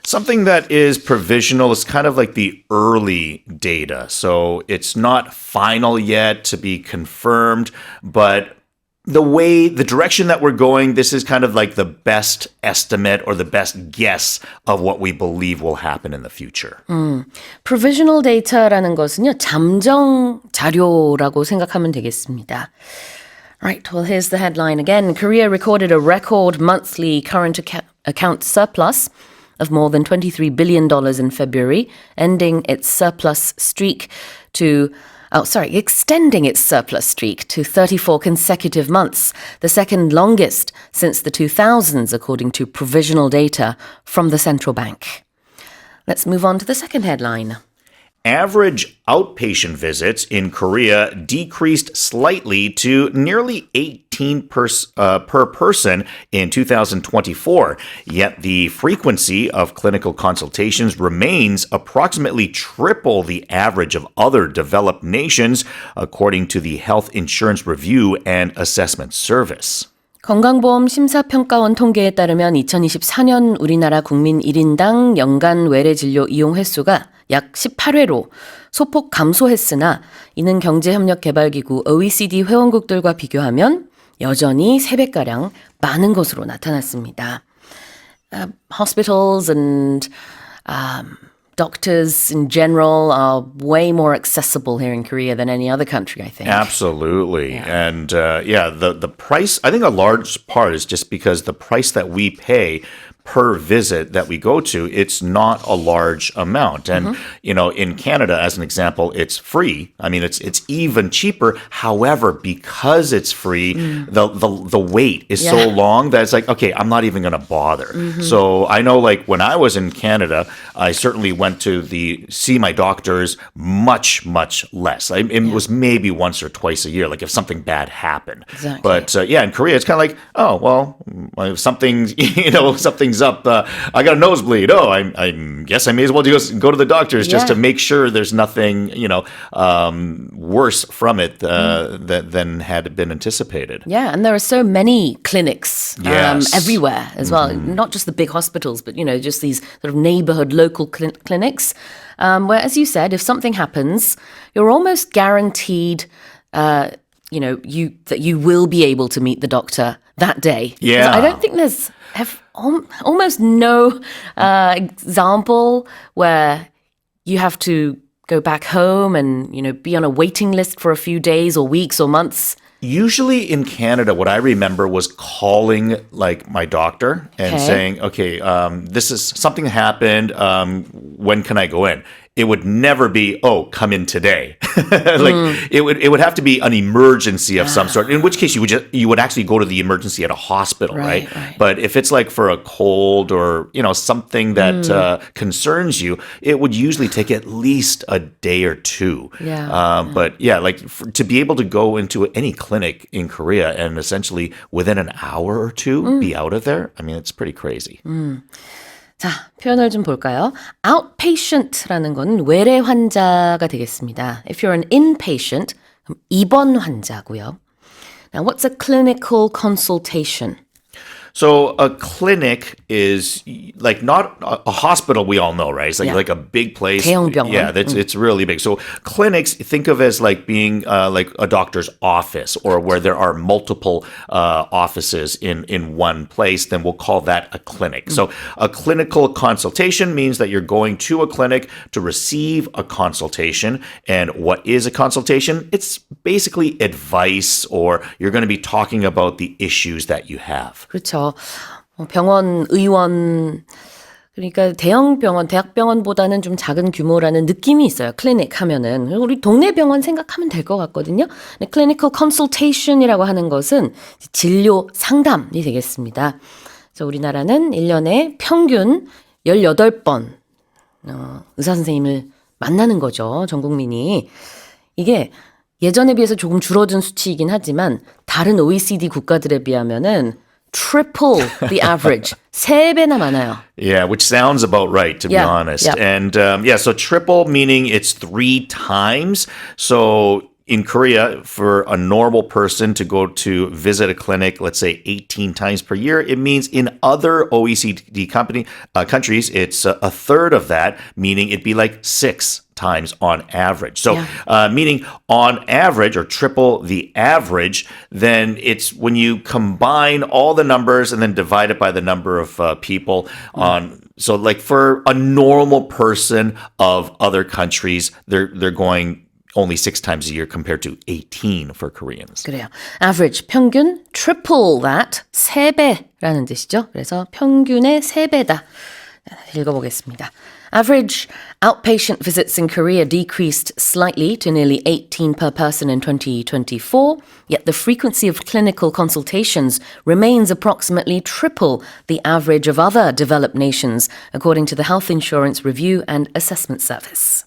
Something that is provisional is kind of like the early data. So it's not final yet to be confirmed, but the direction that we're going, this is kind of like the best estimate or the best guess of what we believe will happen in the future. provisional data라는 것은요, 잠정 자료라고 생각하면 되겠습니다. Right, well, here's the headline again. Korea recorded a record monthly current account surplus of more than $23 billion in February, extending its surplus streak to 34 consecutive months, the second longest since the 2000s, according to provisional data from the central bank. Let's move on to the second headline. Average outpatient visits in Korea decreased slightly to nearly 18 18 per person in 2024. Yet the frequency of clinical consultations remains approximately triple the average of other developed nations, according to the Health Insurance Review and Assessment Service. 건강보험 심사평가원 통계에 따르면 2024년 우리나라 국민 1인당 연간 외래진료 이용 횟수가 약 18회로 소폭 감소했으나 이는 경제협력개발기구 OECD 회원국들과 비교하면 여전히 3배가량 많은 것으로 나타났습니다. Hospitals and doctors in general are way more accessible here in Korea than any other country, I think. Absolutely. And the price, I think a large part is just because the price that we pay per visit that we go to, it's not a large amount. And, in Canada, as an example, it's free. I mean, it's even cheaper. However, because it's free, the wait is so long that it's like, okay, I'm not even going to bother. So I know, like, when I was in Canada, I certainly went to see my doctors much, much less. It was maybe once or twice a year, like if something bad happened. Exactly. But in Korea, it's kind of like, oh, well, if something's up. I got a nosebleed. Oh, I guess I may as well just go to the doctors just to make sure there's nothing, worse from it than had been anticipated. Yeah, and there are so many clinics Yes. everywhere as well. Not just the big hospitals, but, just these sort of neighborhood local clinics. Where, as you said, if something happens, you're almost guaranteed, that you will be able to meet the doctor that day. Yeah. I don't think there's almost no example where you have to go back home and, be on a waiting list for a few days or weeks or months. Usually in Canada, what I remember was calling like my doctor and saying, okay, this is something happened. When can I go in? It would never be, oh, come in today. It would have to be an emergency of some sort. In which case you would actually go to the emergency at a hospital, right? But if it's like for a cold or something that concerns you, it would usually take at least a day or two. But to be able to go into any clinic in Korea and essentially within an hour or two be out of there, I mean, it's pretty crazy. 자, 표현을 좀 볼까요? Outpatient라는 건 외래 환자가 되겠습니다. If you're an inpatient, 그럼 입원 환자고요. Now, what's a clinical consultation? So a clinic is like not a hospital. We all know, right? It's like a big place. 대형병원. Yeah, it's really big. So clinics, think of as like being like a doctor's office, or where there are multiple offices in one place. Then we'll call that a clinic. So a clinical consultation means that you're going to a clinic to receive a consultation. And what is a consultation? It's basically advice, or you're going to be talking about the issues that you have. 그렇죠. 병원, 의원, 그러니까 대형 병원, 대학병원보다는 좀 작은 규모라는 느낌이 있어요. 클리닉 하면은. 우리 동네 병원 생각하면 될 것 같거든요. 근데 clinical consultation이라고 하는 것은 진료 상담이 되겠습니다. 그래서 우리나라는 1년에 평균 18번 의사 선생님을 만나는 거죠. 전 국민이. 이게 예전에 비해서 조금 줄어든 수치이긴 하지만 다른 OECD 국가들에 비하면은 triple the average. 3배나 많아요. Yeah, which sounds about right, to be honest. Yeah. And so triple meaning it's 3 times. So in Korea, for a normal person to go to visit a clinic, let's say 18 times per year, it means in other OECD countries, it's a third of that, meaning it'd be like 6 times on average. So meaning on average, or triple the average, then it's when you combine all the numbers and then divide it by the number of people on. So like for a normal person of other countries, they're going only 6 times a year compared to 18 for Koreans. 그래요. Average, 평균, triple that, 3배라는 뜻이죠. 그래서 평균의 3배다. 읽어보겠습니다. Average outpatient visits in Korea decreased slightly to nearly 18 per person in 2024, yet the frequency of clinical consultations remains approximately triple the average of other developed nations, according to the Health Insurance Review and Assessment Service.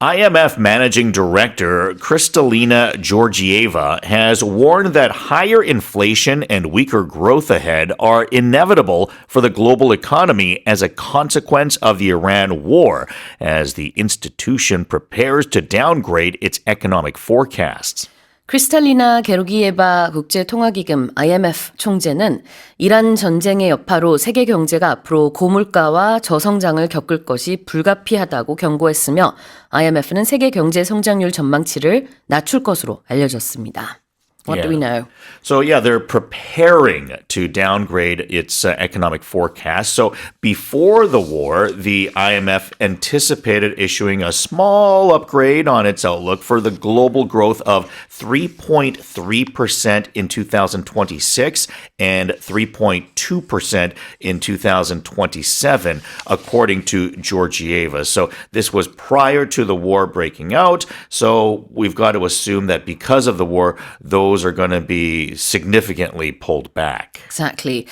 IMF Managing Director Kristalina Georgieva has warned that higher inflation and weaker growth ahead are inevitable for the global economy as a consequence of the Iran war, as the institution prepares to downgrade its economic forecasts. 크리스탈리나 게로기예바 국제통화기금 IMF 총재는 이란 전쟁의 여파로 세계 경제가 앞으로 고물가와 저성장을 겪을 것이 불가피하다고 경고했으며 IMF는 세계 경제 성장률 전망치를 낮출 것으로 알려졌습니다. What do we know? So, yeah, they're preparing to downgrade its economic forecast. So, before the war, the IMF anticipated issuing a small upgrade on its outlook for the global growth of 3.3% in 2026 and 3.2% in 2027, according to Georgieva. So, this was prior to the war breaking out. So, we've got to assume that because of the war, those are going to be significantly pulled back. Exactly.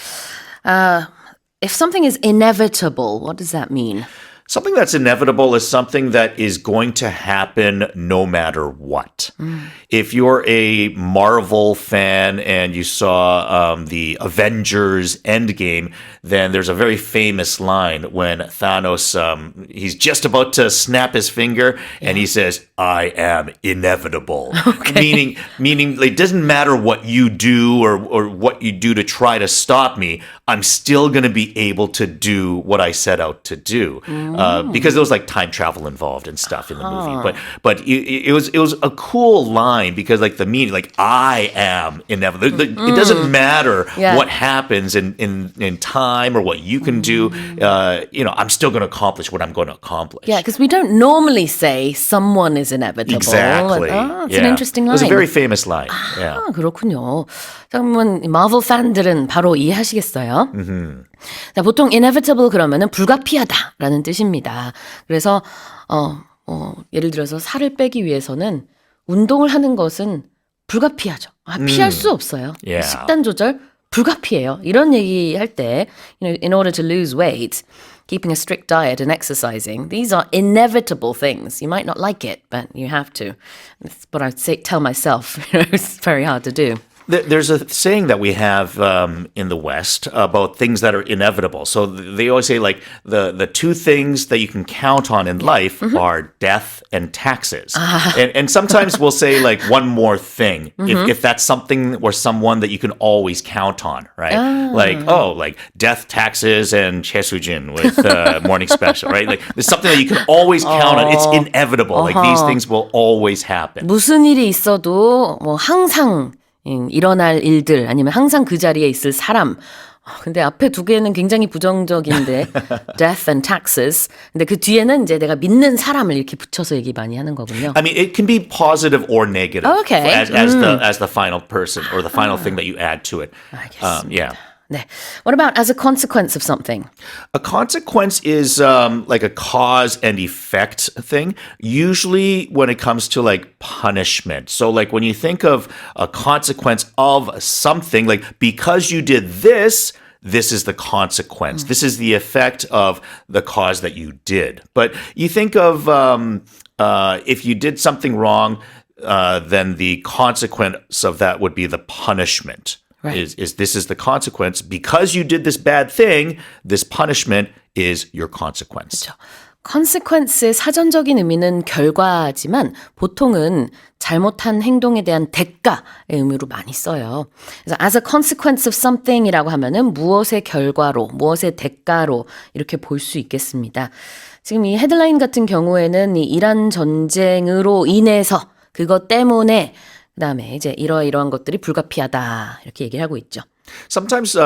If something is inevitable, what does that mean? Something that's inevitable is something that is going to happen no matter what. If you're a Marvel fan and you saw the Avengers Endgame, then there's a very famous line when Thanos, he's just about to snap his finger and he says, I am inevitable. Meaning it doesn't matter what you do or what you do to try to stop me, I'm still going to be able to do what I set out to do. Because there was like time travel involved and stuff in the movie. But it was a cool line because like the meaning, like I am inevitable. It doesn't matter what happens in time or what you can do. I'm still going to accomplish what I'm going to accomplish. Yeah, because we don't normally say someone is inevitable. Exactly. It's an interesting line. It was a very famous line. Yeah. 아, 그렇군요. 그러면 마블 팬들은 바로 이해하시겠어요? 자, 보통 inevitable 그러면은 불가피하다라는 뜻입니다. 그래서 예를 들어서 살을 빼기 위해서는 운동을 하는 것은 불가피하죠. 피할 수 없어요. Yeah. 식단 조절 불가피해요. 이런 얘기 할 때, in order to lose weight, keeping a strict diet and exercising, these are inevitable things. You might not like it, but you have to. That's what I tell myself. It's very hard to do. There's a saying that we have in the West about things that are inevitable. So they always say like the two things that you can count on in life are death and taxes. And sometimes we'll say like one more thing if that's something or someone that you can always count on, right? Like death, taxes, and Chesujin with Morning Special, right? Like there's something that you can always count on. It's inevitable. Like these things will always happen. 무슨 일이 있어도 뭐 항상 일어날 일들 아니면 항상 그 자리에 있을 사람. 근데 앞에 두 개는 굉장히 부정적인데 death and taxes. 근데 그 뒤에는 이제 내가 믿는 사람을 이렇게 붙여서 얘기 많이 하는 거군요. I mean, it can be positive or negative Okay. as the final person or the final thing that you add to it. 알겠습니다. Yeah. 네. What about as a consequence of something? A consequence is like a cause and effect thing, usually when it comes to like punishment. So like when you think of a consequence of something, like because you did this, this is the consequence. This is the effect of the cause that you did. But you think of if you did something wrong, then the consequence of that would be the punishment. Right. Is this is the consequence. Because you did this bad thing, this punishment is your consequence. 그렇죠. consequence의 사전적인 의미는 결과지만 보통은 잘못한 행동에 대한 대가의 의미로 많이 써요. 그래서 as a consequence of something이라고 하면은 무엇의 결과로, 무엇의 대가로 이렇게 볼 수 있겠습니다. 지금 이 헤드라인 같은 경우에는 이 이란 전쟁으로 인해서 그것 때문에 그다음에 이제 이러이러한 것들이 불가피하다 이렇게 얘기를 하고 있죠. Sometimes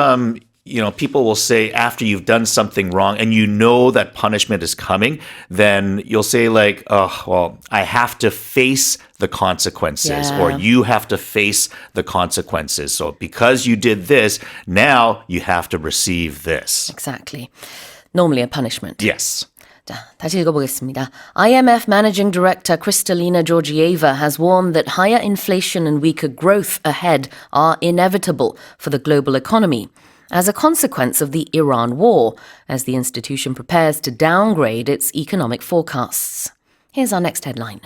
people will say after you've done something wrong and you know that punishment is coming, then you'll say like, oh, well, I have to face the consequences or you have to face the consequences. So because you did this, now you have to receive this. Exactly. Normally a punishment. Yes. 자, 다시 읽어보겠습니다. IMF Managing Director Kristalina Georgieva has warned that higher inflation and weaker growth ahead are inevitable for the global economy as a consequence of the Iran war, as the institution prepares to downgrade its economic forecasts. Here's our next headline.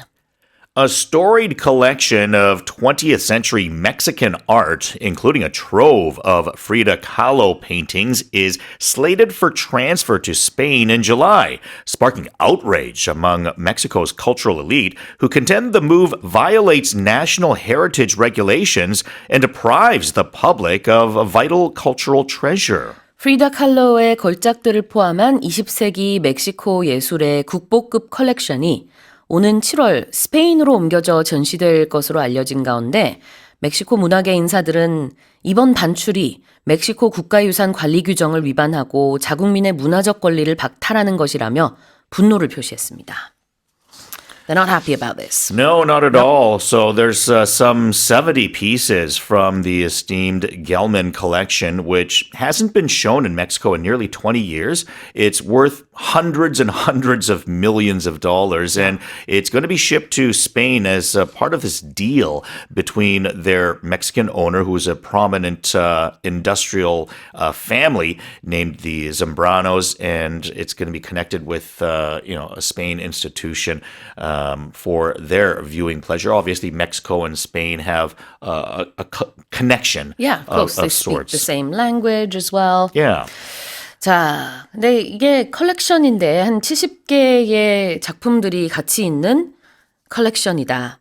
A storied collection of 20th century Mexican art, including a trove of Frida Kahlo paintings, is slated for transfer to Spain in July, sparking outrage among Mexico's cultural elite, who contend the move violates national heritage regulations and deprives the public of a vital cultural treasure. 프리다 칼로의 걸작들을 포함한 20세기 멕시코 예술의 국보급 컬렉션이 오는 7월 스페인으로 옮겨져 전시될 것으로 알려진 가운데 멕시코 문화계 인사들은 이번 반출이 멕시코 국가유산 관리 규정을 위반하고 자국민의 문화적 권리를 박탈하는 것이라며 분노를 표시했습니다. They're not happy about this. No, not at all. So there's some 70 pieces from the esteemed Gelman collection, which hasn't been shown in Mexico in nearly 20 years. It's worth hundreds and hundreds of millions of dollars, and it's going to be shipped to Spain as part of this deal between their Mexican owner, who is a prominent industrial family named the Zambranos, and it's going to be connected with a Spain institution for their viewing pleasure. Obviously, Mexico and Spain have a connection Yeah, of course. They of speak sorts. the same language as well. Yeah. 자, 근데 이게 컬렉션인데 한 70개의 작품들이 같이 있는 컬렉션이다.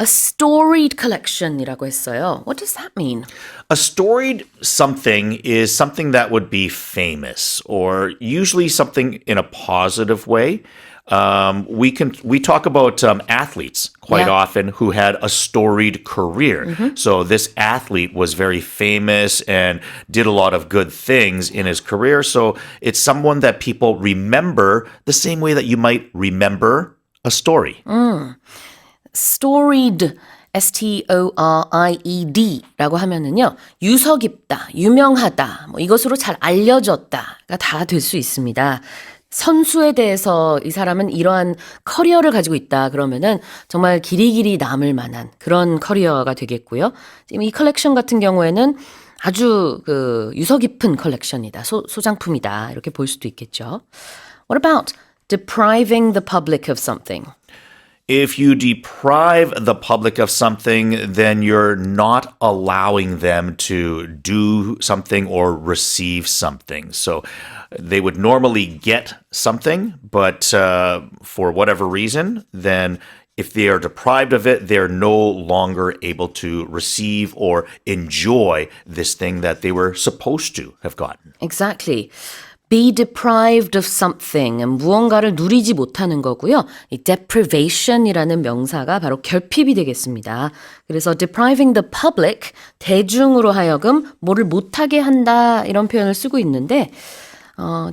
A storied collection이라고 했어요. What does that mean? A storied something is something that would be famous, or usually something in a positive way. We talk about athletes quite Yeah. often who had a storied career. So this athlete was very famous and did a lot of good things in his career. So it's someone that people remember the same way that you might remember a story. Storied, S-T-O-R-I-E-D라고 하면은요, 유서 깊다, 유명하다, 뭐 이것으로 잘 알려졌다가 다 될 수 있습니다. 선수에 대해서 이 사람은 이러한 커리어를 가지고 있다 그러면은 정말 길이길이 남을 만한 그런 커리어가 되겠고요. 지금 이 컬렉션 같은 경우에는 아주 그 유서 깊은 컬렉션이다, 소장품이다 이렇게 볼 수도 있겠죠. What about depriving the public of something? If you deprive the public of something, then you're not allowing them to do something or receive something. So they would normally get something, but for whatever reason, then if they are deprived of it, they're no longer able to receive or enjoy this thing that they were supposed to have gotten. Exactly. Be deprived of something, 무언가를 누리지 못하는 거고요. 이 deprivation이라는 명사가 바로 결핍이 되겠습니다. 그래서 depriving the public, 대중으로 하여금 뭐를 못하게 한다 이런 표현을 쓰고 있는데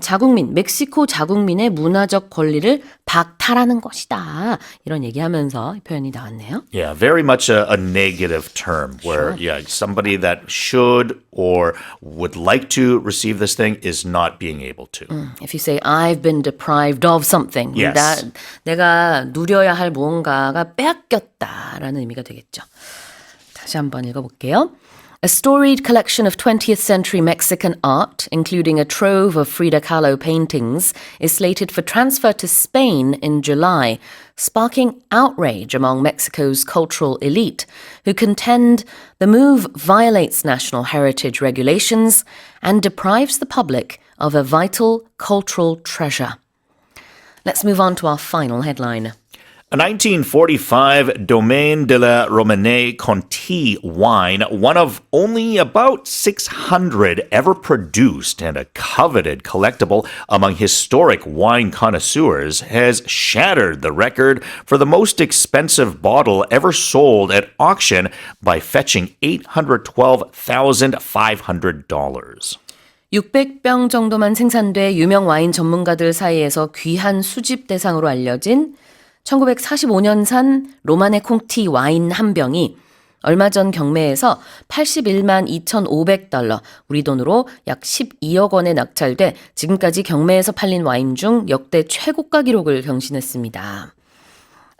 자국민, 멕시코 자국민의 문화적 권리를 박탈하는 것이다. 이런 얘기하면서 이 표현이 나왔네요. Yeah, very much a negative term where, somebody that should or would like to receive this thing is not being able to. If you say, I've been deprived of something. Yes. 내가 누려야 할 무언가가 빼앗겼다라는 의미가 되겠죠. 다시 한번 읽어볼게요. A storied collection of 20th century Mexican art, including a trove of Frida Kahlo paintings, is slated for transfer to Spain in July, sparking outrage among Mexico's cultural elite, who contend the move violates national heritage regulations and deprives the public of a vital cultural treasure. Let's move on to our final headline. A 1945 Domaine de la Romanée Conti wine, one of only about 600 ever produced and a coveted collectible among historic wine connoisseurs, has shattered the record for the most expensive bottle ever sold at auction by fetching $812,500. 600병 정도만 생산돼 유명 와인 전문가들 사이에서 귀한 수집 대상으로 알려진 1945년산 로마네 콩티 와인 한 병이 얼마 전 경매에서 81만 2,500달러, 우리 돈으로 약 12억 원에 낙찰돼 지금까지 경매에서 팔린 와인 중 역대 최고가 기록을 경신했습니다.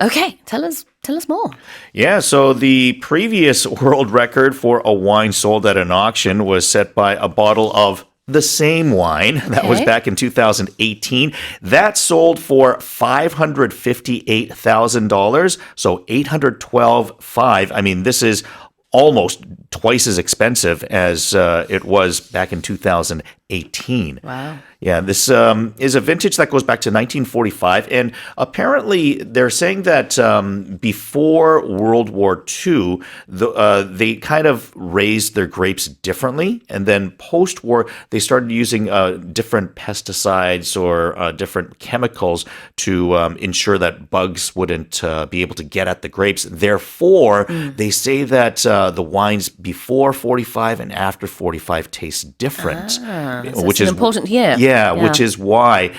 Okay, tell us more. Yeah, so the previous world record for a wine sold at an auction was set by a bottle of the same wine that was Okay. back in 2018. That sold for $558,000. So 812.5. I mean, this is almost twice as expensive as it was back in 2018. Wow. Yeah, this is a vintage that goes back to 1945. And apparently, they're saying that before World War II, they kind of raised their grapes differently. And then post war, they started using different pesticides or different chemicals to ensure that bugs wouldn't be able to get at the grapes. Therefore, they say that the wines before 45 and after 45 taste different. So it's an important year. Yeah, which is why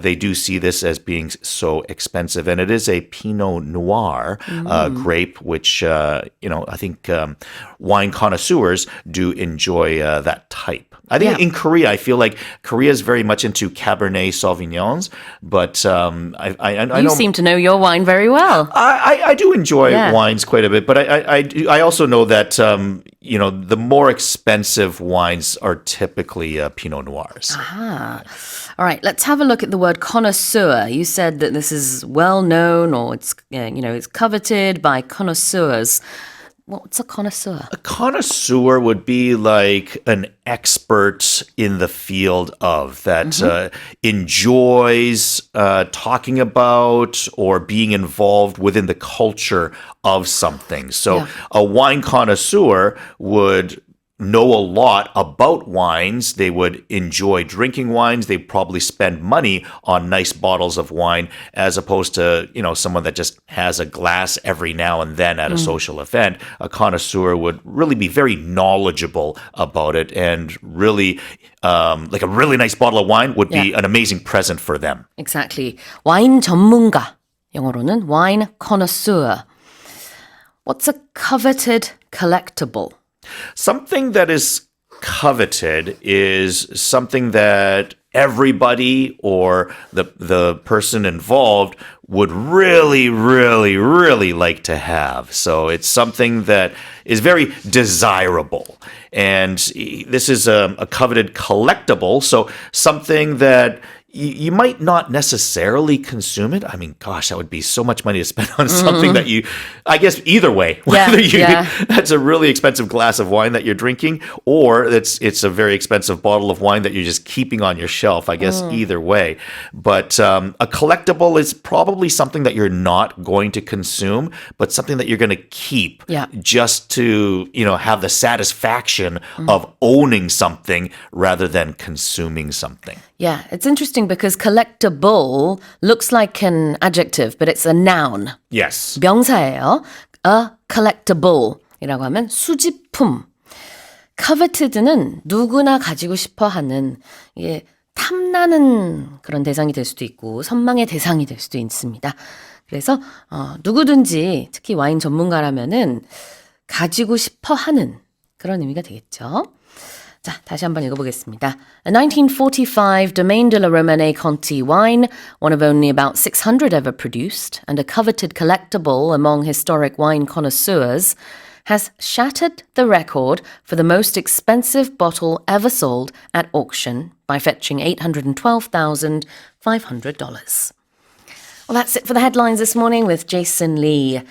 they do see this as being so expensive. And it is a Pinot Noir grape, which, I think wine connoisseurs do enjoy that type. I think in Korea, I feel like Korea is very much into Cabernet Sauvignons, but I You know seem to know your wine very well. I do enjoy Yeah. wines quite a bit, but I also know that the more expensive wines are typically Pinot Noirs. All right, let's have a look at the word connoisseur. You said that this is well known or it's it's coveted by connoisseurs. What's a connoisseur? A connoisseur would be like an expert in the field of that enjoys talking about or being involved within the culture of something. So Yeah. a wine connoisseur would know a lot about wines. They would enjoy drinking wines. They probably spend money on nice bottles of wine as opposed to, someone that just has a glass every now and then at a social event. A connoisseur would really be very knowledgeable about it and really, like a really nice bottle of wine would be an amazing present for them. Exactly. 와인 전문가. 영어로는 wine connoisseur. What's a coveted collectible? Something that is coveted is something that everybody or the person involved would really, really, really like to have. So it's something that is very desirable. And this is a coveted collectible. So something that you might not necessarily consume it. I mean, gosh, that would be so much money to spend on something that I guess either way, whether that's a really expensive glass of wine that you're drinking or it's a very expensive bottle of wine that you're just keeping on your shelf, I guess either way. But a collectible is probably something that you're not going to consume, but something that you're going to keep just to, have the satisfaction of owning something rather than consuming something. Yeah, it's interesting because collectible looks like an adjective, but it's a noun. Yes. 명사예요. A collectible이라고 하면 수집품. coveted는 누구나 가지고 싶어 하는 이게 탐나는 그런 대상이 될 수도 있고 선망의 대상이 될 수도 있습니다. 그래서 누구든지 특히 와인 전문가라면은 가지고 싶어 하는 그런 의미가 되겠죠. 자, 다시 한번 읽어보겠습니다. A 1945 Domaine de la Romanée Conti wine, one of only about 600 ever produced, and a coveted collectible among historic wine connoisseurs, has shattered the record for the most expensive bottle ever sold at auction by fetching $812,500. Well, that's it for the headlines this morning with Jason Lee.